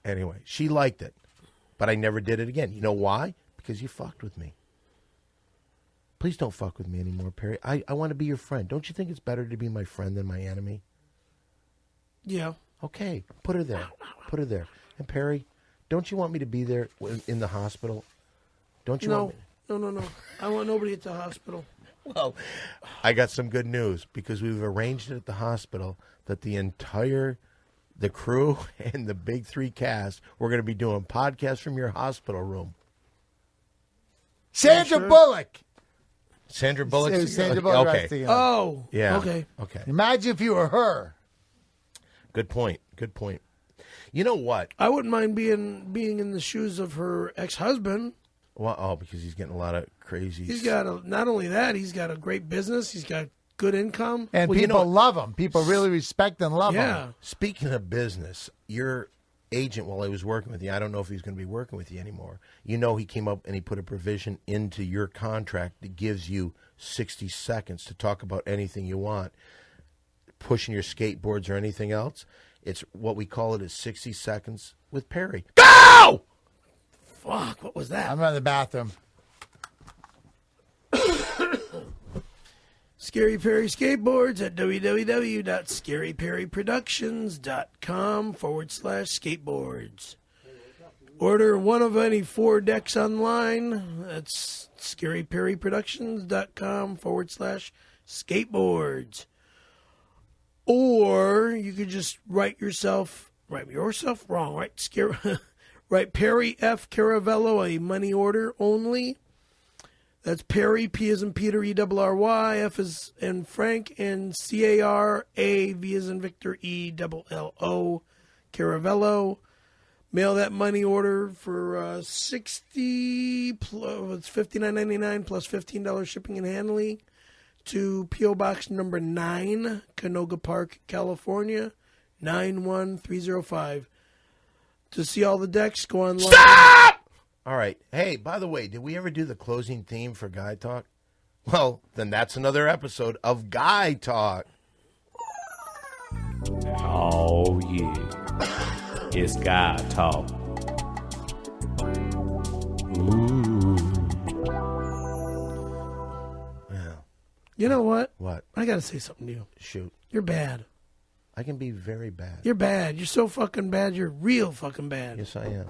Anyway, she liked it, but I never did it again. You know why? Because you fucked with me. Please don't fuck with me anymore, Perry. I want to be your friend. Don't you think it's better to be my friend than my enemy? Yeah. Okay, put her there. Put her there. And Perry, don't you want me to be there in the hospital? Don't you want me? No. I want nobody at the hospital. Well, I got some good news because we've arranged it at the hospital that the crew and the big three cast, we're going to be doing podcasts from your hospital room. Sandra Bullock. Sandra Bullock? Sandra Bullock. Okay. Oh. Yeah. Okay. Imagine if you were her. Good point. You know what? I wouldn't mind being in the shoes of her ex-husband. Well, because he's getting a lot of crazy. He's got not only that, he's got a great business. He's got good income. And people love him. People really respect and love him. Speaking of business, your agent, while I was working with you, I don't know if he's going to be working with you anymore. You know, he came up and he put a provision into your contract that gives you 60 seconds to talk about anything you want, pushing your skateboards or anything else. It's what we call it is 60 seconds with Perry. Go! Fuck, what was that? I'm in the bathroom. Scary Perry Skateboards at www.scaryperryproductions.com/skateboards. Order one of any 4 decks online. That's scaryperryproductions.com/skateboards. Or you could just write yourself wrong, right? Write Perry F. Caravello, a money order only. That's Perry, P as in Peter, E-R-R-Y, F as in Frank, and C-A-R-A, V as in Victor, E-L-L-O, Caravello. Mail that money order for $60, it's $59.99 plus $15 shipping and handling to P.O. Box number 9, Canoga Park, California, 91305. To see all the decks, go online. Stop! All right. Hey, by the way, did we ever do the closing theme for Guy Talk? Well, then that's another episode of Guy Talk. Oh, yeah. It's Guy Talk. Ooh. Yeah. You know what? What? I got to say something to you. Shoot. You're bad. I can be very bad. You're bad. You're so fucking bad. You're real fucking bad. Yes, I am.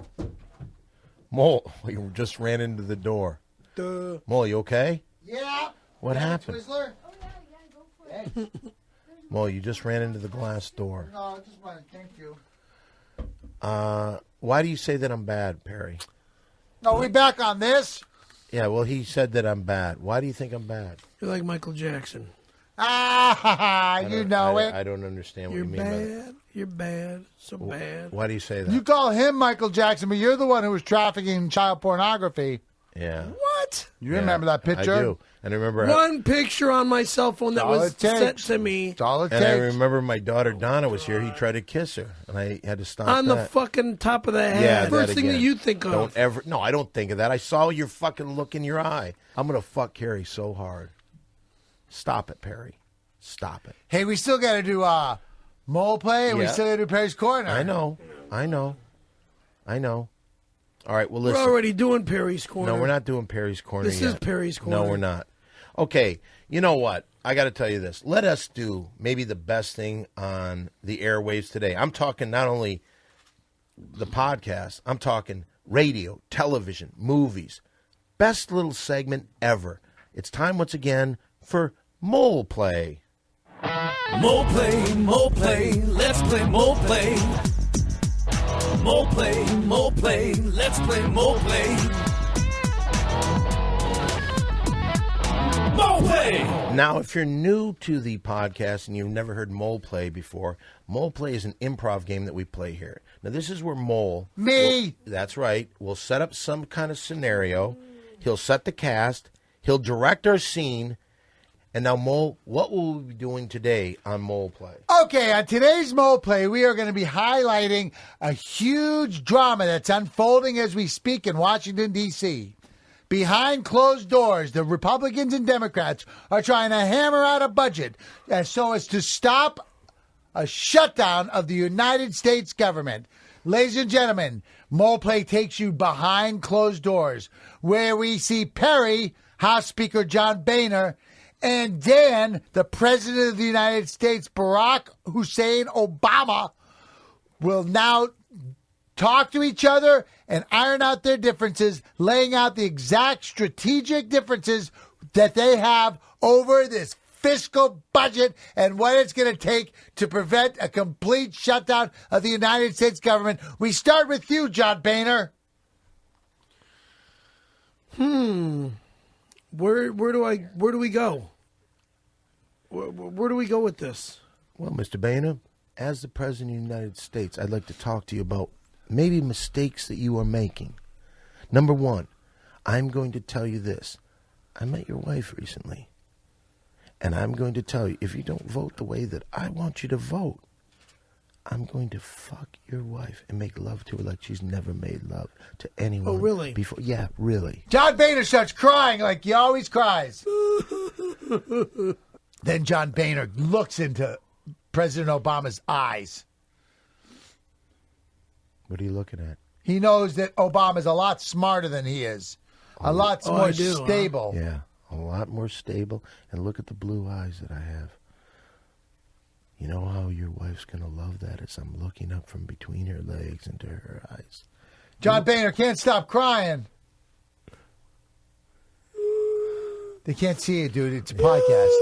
Mole, you just ran into the door. Duh. Mole, you okay? Yeah. What happened? Twizzler? Oh, yeah, go for it. Mole, you just ran into the glass door. No, I just wanted to thank you. Why do you say that I'm bad, Perry? Are we back on this? Yeah, well, he said that I'm bad. Why do you think I'm bad? You're like Michael Jackson. You know it. I don't understand what You're you mean by that. bad. You're bad. So bad. Why do you say that? You call him Michael Jackson, but you're the one who was trafficking child pornography. Yeah. What? You remember that picture? I do. And I remember One picture on my cell phone that was sent to me. That's all it and I takes. remember my daughter Donna was here. He tried to kiss her, and I had to stop On that. the fucking top of the head. Yeah, First that thing that again. you think of. Don't ever. No, I don't think of that. I saw your fucking look in your eye. I'm gonna fuck Carrie so hard. Stop it, Perry. Stop it. Hey, we still got to do mole play, and we Yeah. still got to do Perry's Corner. I know. All right, well, We're listen. already doing Perry's Corner. No, we're not doing Perry's Corner This yet. is Perry's Corner. No, we're not. Okay, you know what? I got to tell you this. Let us do maybe the best thing on the airwaves today. I'm talking not only the podcast, I'm talking radio, television, movies. Best little segment ever. It's time once again for Mole Play. Mole play, let's play mole play. Mole play, let's play mole play. Mole play! Now, if you're new to the podcast and you've never heard Mole Play before, Mole Play is an improv game that we play here. Now, this is where Mole... Me! That's right. We'll set up some kind of scenario, He'll set the cast. He'll direct our scene. And now, Mole, what will we be doing today on Mole Play? Okay, on today's Mole Play, we are going to be highlighting a huge drama that's unfolding as we speak in Washington, D.C. Behind closed doors, the Republicans and Democrats are trying to hammer out a budget so as to stop a shutdown of the United States government. Ladies and gentlemen, Mole Play takes you behind closed doors, where we see Perry, House Speaker John Boehner, and Dan, the President of the United States, Barack Hussein Obama, will now talk to each other and iron out their differences, laying out the exact strategic differences that they have over this fiscal budget and what it's going to take to prevent a complete shutdown of the United States government. We start with you, John Boehner. Where do we go? Where do we go with this? Well, Mr. Boehner, as the President of the United States, I'd like to talk to you about maybe mistakes that you are making. Number one, I'm going to tell you this. I met your wife recently, and I'm going to tell you, if you don't vote the way that I want you to vote, I'm going to fuck your wife and make love to her like she's never made love to anyone. Oh, really? Before. Yeah, really. John Boehner starts crying like he always cries. Then John Boehner looks into President Obama's eyes. What are you looking at? He knows that Obama's a lot smarter than he is. A lot more stable. Huh? Yeah, a lot more stable. And look at the blue eyes that I have. You know how your wife's going to love that as I'm looking up from between her legs into her eyes. John Boehner can't stop crying. They can't see it, dude. It's a podcast.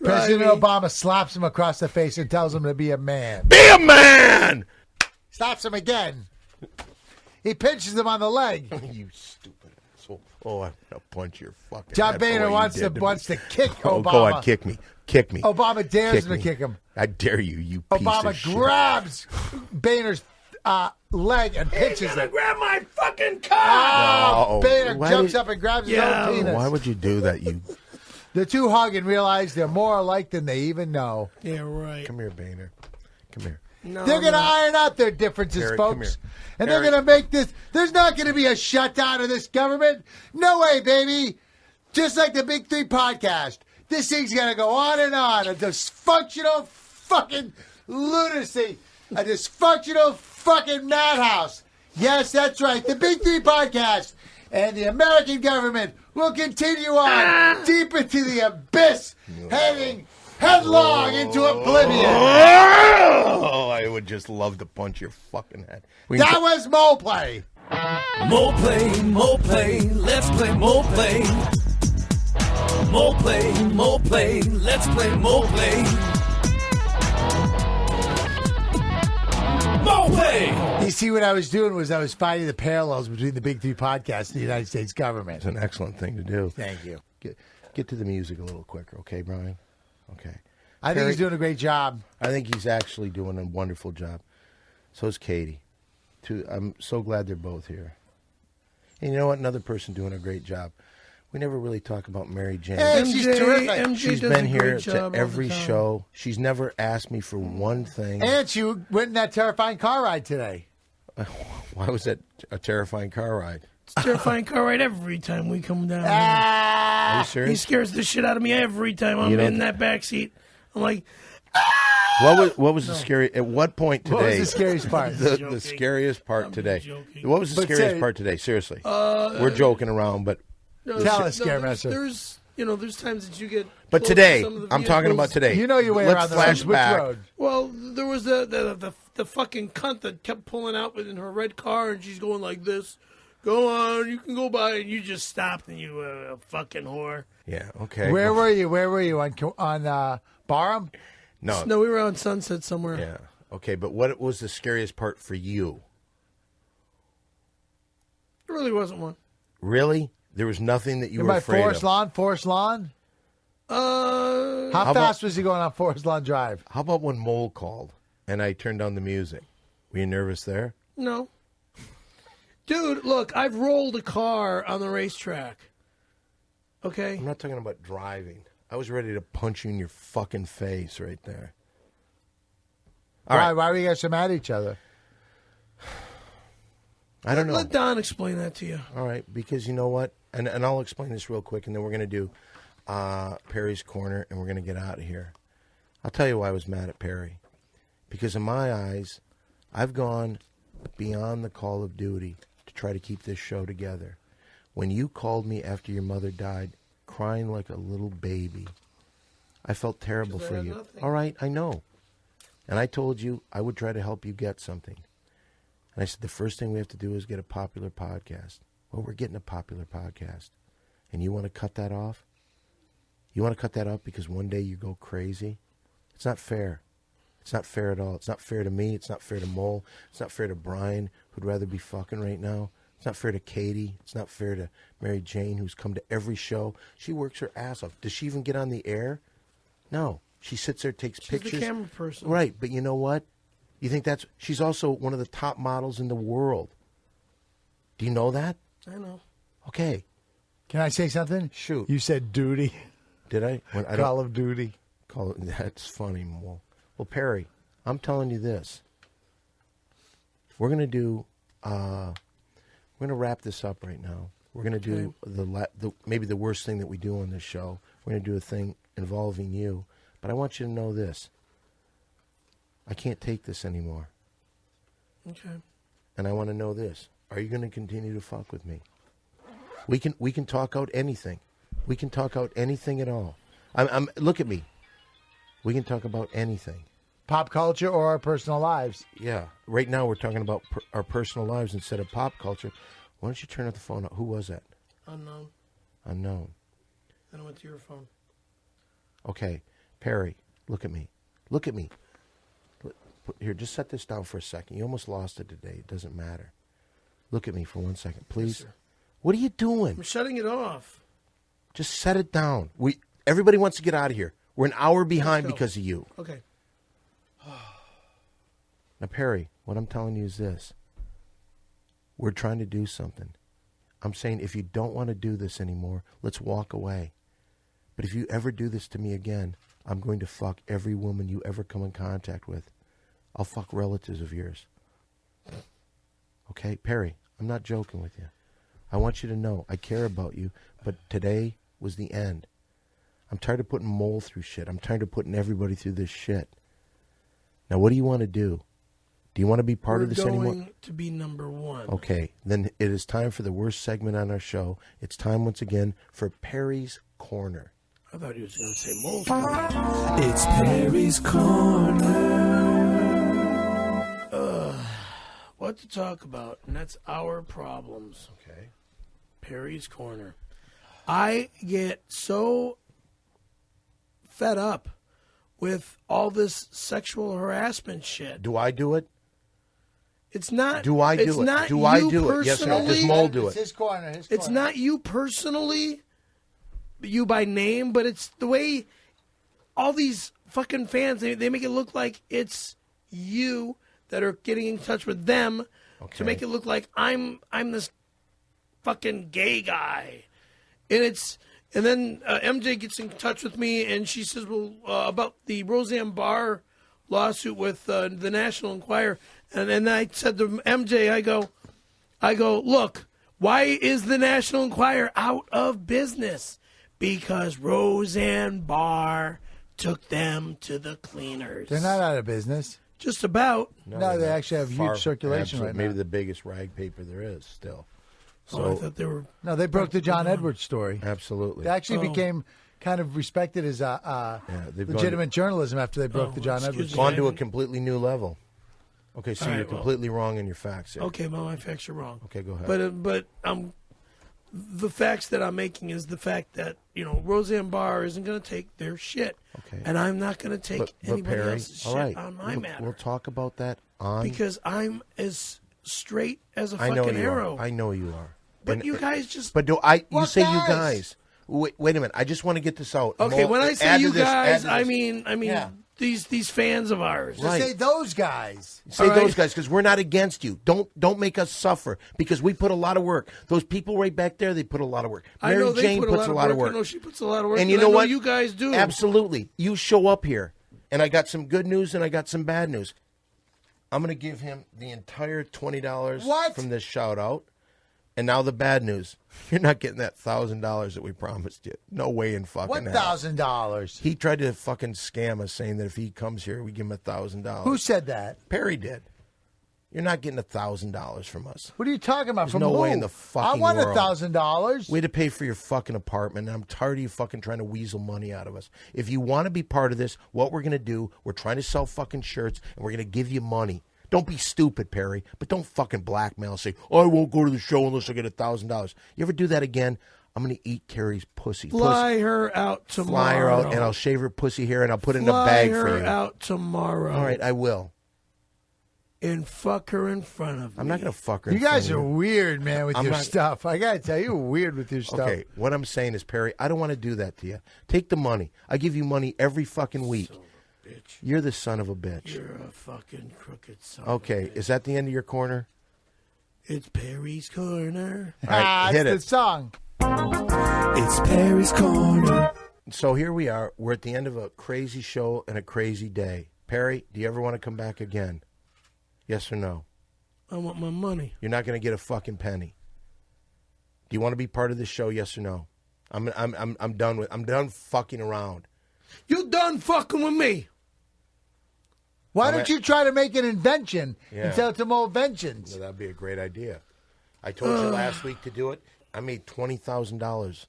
President Obama slaps him across the face and tells him to be a man. Be a man! Slaps him again. He pinches him on the leg. You stupid asshole. Oh, I'm going to punch your fucking John head Boehner wants to kick Obama. Go on, kick me. Kick me. Obama dares him to kick him. I dare you, you piece Obama of shit. grabs Boehner's leg and pinches it. Grab my fucking cock! Oh, Boehner jumps up and grabs his own penis. Why would you do that, you... The two hug and realize they're more alike than they even know. Yeah, right. Come here, Boehner. Come here. No, they're going to iron out their differences, Carrie, folks. And they're going to make this... There's not going to be a shutdown of this government. No way, baby. Just like the Big Three podcast. This thing's going to go on and on. A dysfunctional fucking lunacy. A dysfunctional fucking madhouse. Yes, that's right. The Big Three podcast and the American government will continue on deep into the abyss, heading headlong into oblivion. Oh, I would just love to punch your fucking head. That was Mole Play. Mole Play, Mole Play, let's play Mole Play. Mole Play, Mole Play, let's play Mole Play. Mole Play! You see, what I was doing was I was finding the parallels between the Big Three podcasts and the United States government. It's an excellent thing to do. Thank you. Get to the music a little quicker, okay, Brian? Okay. I think he's doing a great job. I think he's actually doing a wonderful job. So is Katie. I'm so glad they're both here. And you know what? Another person doing a great job. We never really talk about Mary Jane. Hey, she's terrific. MJ she's does been a here great job to every all the time. show. She's never asked me for one thing. And she went in that terrifying car ride today. Why was that a terrifying car ride? It's a terrifying car ride every time we come down. Are you He serious? scares the shit out of me every time I'm in that back seat. I'm like, What was the scary? At what point today? What was the scariest part? The scariest part today. joking. What was the scariest part today? Seriously, we're joking around, but Tell us, Scaremesser. There's times that you get. but close to today, some of the I'm talking vehicles. about today. You know your way Let's around flash which back. road? Well, there was the fucking cunt that kept pulling out in her red car, and she's going like this. Go on, you can go by, and you just stopped, and you fucking whore. Yeah. Okay. Where were you? Where were you on Barham? No. No, we were on Sunset somewhere. Yeah. Okay, but what was the scariest part for you? There really wasn't one. Really? There was nothing that you were by afraid Forest of. Lawn? Forest Lawn? How How fast was he going on Forest Lawn Drive? How about when Mole called and I turned on the music? Were you nervous there? No. Dude, look, I've rolled a car on the racetrack. Okay? I'm not talking about driving. I was ready to punch you in your fucking face right there. Why were you guys so mad at each other? I don't know. Let Don explain that to you. All right, because you know what? And I'll explain this real quick, and then we're going to do Perry's Corner, and we're going to get out of here. I'll tell you why I was mad at Perry. Because in my eyes, I've gone beyond the call of duty to try to keep this show together. When you called me after your mother died, crying like a little baby, I felt terrible for you. Nothing. All right, I know. And I told you I would try to help you get something. And I said, the first thing we have to do is get a popular podcast. Well, we're getting a popular podcast. And you want to cut that off? You want to cut that off because one day you go crazy? It's not fair. It's not fair at all. It's not fair to me. It's not fair to Mole. It's not fair to Brian, who'd rather be fucking right now. It's not fair to Katie. It's not fair to Mary Jane, who's come to every show. She works her ass off. Does she even get on the air? No. She sits there, takes pictures. She's the camera person. Right, but you know what? You think she's also one of the top models in the world. Do you know that? I know. Okay. Can I say something? Shoot. You said duty. Did I? Call of Duty. That's funny, Mole. Well, Perry, I'm telling you this. We're going to do, we're going to wrap this up right now. We're going to do maybe the worst thing that we do on this show. We're going to do a thing involving you. But I want you to know this. I can't take this anymore. Okay. And I want to know this. Are you going to continue to fuck with me? We can talk out anything. We can talk out anything at all. Look at me. We can talk about anything. Pop culture or our personal lives. Yeah. Right now we're talking about our personal lives instead of pop culture. Why don't you turn off the phone? Who was that? Unknown. Then I went to your phone. Okay. Perry, look at me. Here, just set this down for a second. You almost lost it today. It doesn't matter. Look at me for 1 second, please. Yes, what are you doing? I'm shutting it off. Just set it down. Everybody wants to get out of here. We're an hour behind because of you. Okay. Now, Perry, what I'm telling you is this. We're trying to do something. I'm saying if you don't want to do this anymore, let's walk away. But if you ever do this to me again, I'm going to fuck every woman you ever come in contact with. I'll fuck relatives of yours. Okay, Perry, I'm not joking with you. I want you to know I care about you, but today was the end. I'm tired of putting Mole through shit. I'm tired of putting everybody through this shit. Now, what do you want to do? Do you want to be part of this anymore? We're going to be number one. Okay, then it is time for the worst segment on our show. It's time once again for Perry's Corner. I thought he was going to say Mole's Corner. It's Perry's Corner. What to talk about, and that's our problems. Okay. Perry's Corner. I get so fed up with all this sexual harassment shit. Do I do it? It's not. Do I do it's it? Not do I you do it? Yes or no? Does Mole do It's it? his corner. It's not you personally, you by name, but it's the way all these fucking fans, they make it look like it's you that are getting in touch with them to make it look like I'm this fucking gay guy. And then MJ gets in touch with me and she says, well, about the Roseanne Barr lawsuit with the National Enquirer. And then I said to MJ, I go, look, why is the National Enquirer out of business? Because Roseanne Barr took them to the cleaners. They're not out of business. Just about. No, they actually have huge circulation right now. Maybe the biggest rag paper there is still. So I thought they were. No, they broke the John Edwards story. Absolutely. They actually became kind of respected as legitimate journalism after they broke the John Edwards story. Gone to a completely new level. Okay, so you're completely wrong in your facts here. Okay, well, my facts are wrong. Okay, go ahead. But the facts that I'm making is the fact that, Roseanne Barr isn't going to take their shit. Okay. And I'm not going to take anybody else's shit on my matter. We'll talk about that on... Because I'm as straight as a fucking arrow. I know you are. But you guys just... But you say you guys. Wait a minute. I just want to get this out. Okay, when I say you guys, I mean these fans of ours. Right. Say those guys. Say those guys, because we're not against you. Don't make us suffer, because we put a lot of work. Those people right back there, they put a lot of work. Mary Jane puts a lot of work. I know she puts a lot of work. And you know what? You guys do. Absolutely. You show up here, and I got some good news and I got some bad news. I'm going to give him the entire $20 from this shout out. And now the bad news. You're not getting that $1,000 that we promised you. No way in fucking hell. What $1,000? He tried to fucking scam us, saying that if he comes here, we give him $1,000. Who said that? Perry did. You're not getting $1,000 from us. What are you talking about? There's From no who? way in the fucking world. I world. want $1,000. We had to pay for your fucking apartment, and I'm tired of you fucking trying to weasel money out of us. If you want to be part of this, what we're going to do, we're trying to sell fucking shirts, and we're going to give you money. Don't be stupid, Perry, but don't fucking blackmail. Say, I won't go to the show unless I get $1,000. You ever do that again, I'm going to eat Carrie's pussy. Fly her out tomorrow. Fly her out, and I'll shave her pussy hair, and I'll put it in a bag for you. Fly her out tomorrow. All right, I will. And fuck her in front of me. I'm not going to fuck her You in front guys of are weird, man, with your not- stuff. I got to tell you, you're weird with your stuff. Okay, what I'm saying is, Perry, I don't want to do that to you. Take the money. I give you money every fucking week. Bitch. You're the son of a bitch. You're a fucking crooked son. Okay, of a bitch. is that the end of your corner? It's Perry's Corner. All right, hit it's it. the song. It's Perry's Corner. So here we are. We're at the end of a crazy show and a crazy day. Perry, do you ever want to come back again? Yes or no? I want my money. You're not going to get a fucking penny. Do you want to be part of this show? Yes or no? I'm done fucking around. You done fucking with me. Why don't you try to make an invention and sell it to more inventions? That'd be a great idea. I told you last week to do it. I made $20,000.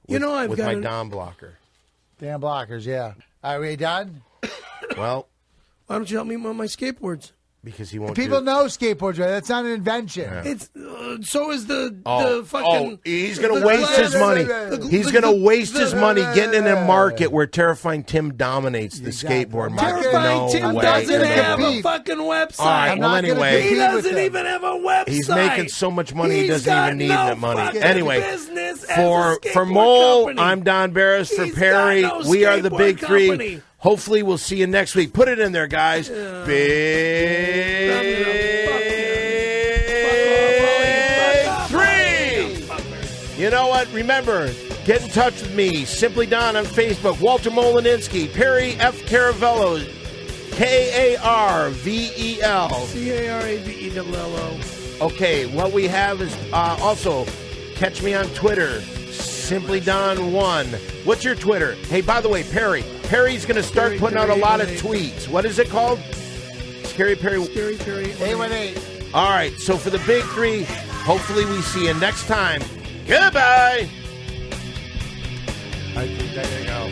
You know, I've with got my Dom blocker. Damn blockers, yeah. Are we done? Well, why don't you help me with my skateboards? Because he won't. People know skateboards, right? That's not an invention. Yeah. It's so is the fucking. Oh, he's gonna waste his money. He's gonna waste his money getting in a market where Terrifying Tim dominates the skateboard market. Terrifying Tim doesn't have a fucking website. All right, well, anyway, he doesn't even have a website. He's making so much money he doesn't even need that money. Anyway, business for Mole, I'm Don Barris. For Perry, we are the Big Three. Hopefully, we'll see you next week. Put it in there, guys. Big Three. You know what? Remember, get in touch with me. Simply Don on Facebook. Walter Molininski. Perry F. Caravello. Karvel. Caravello. Okay, what we have is also catch me on Twitter. Simply Don 1. What's your Twitter? Hey, by the way, Perry's going to start putting out a lot of tweets. What is it called? Scary Perry. 818. All right, so for the Big Three, hopefully we see you next time. Goodbye. There you go.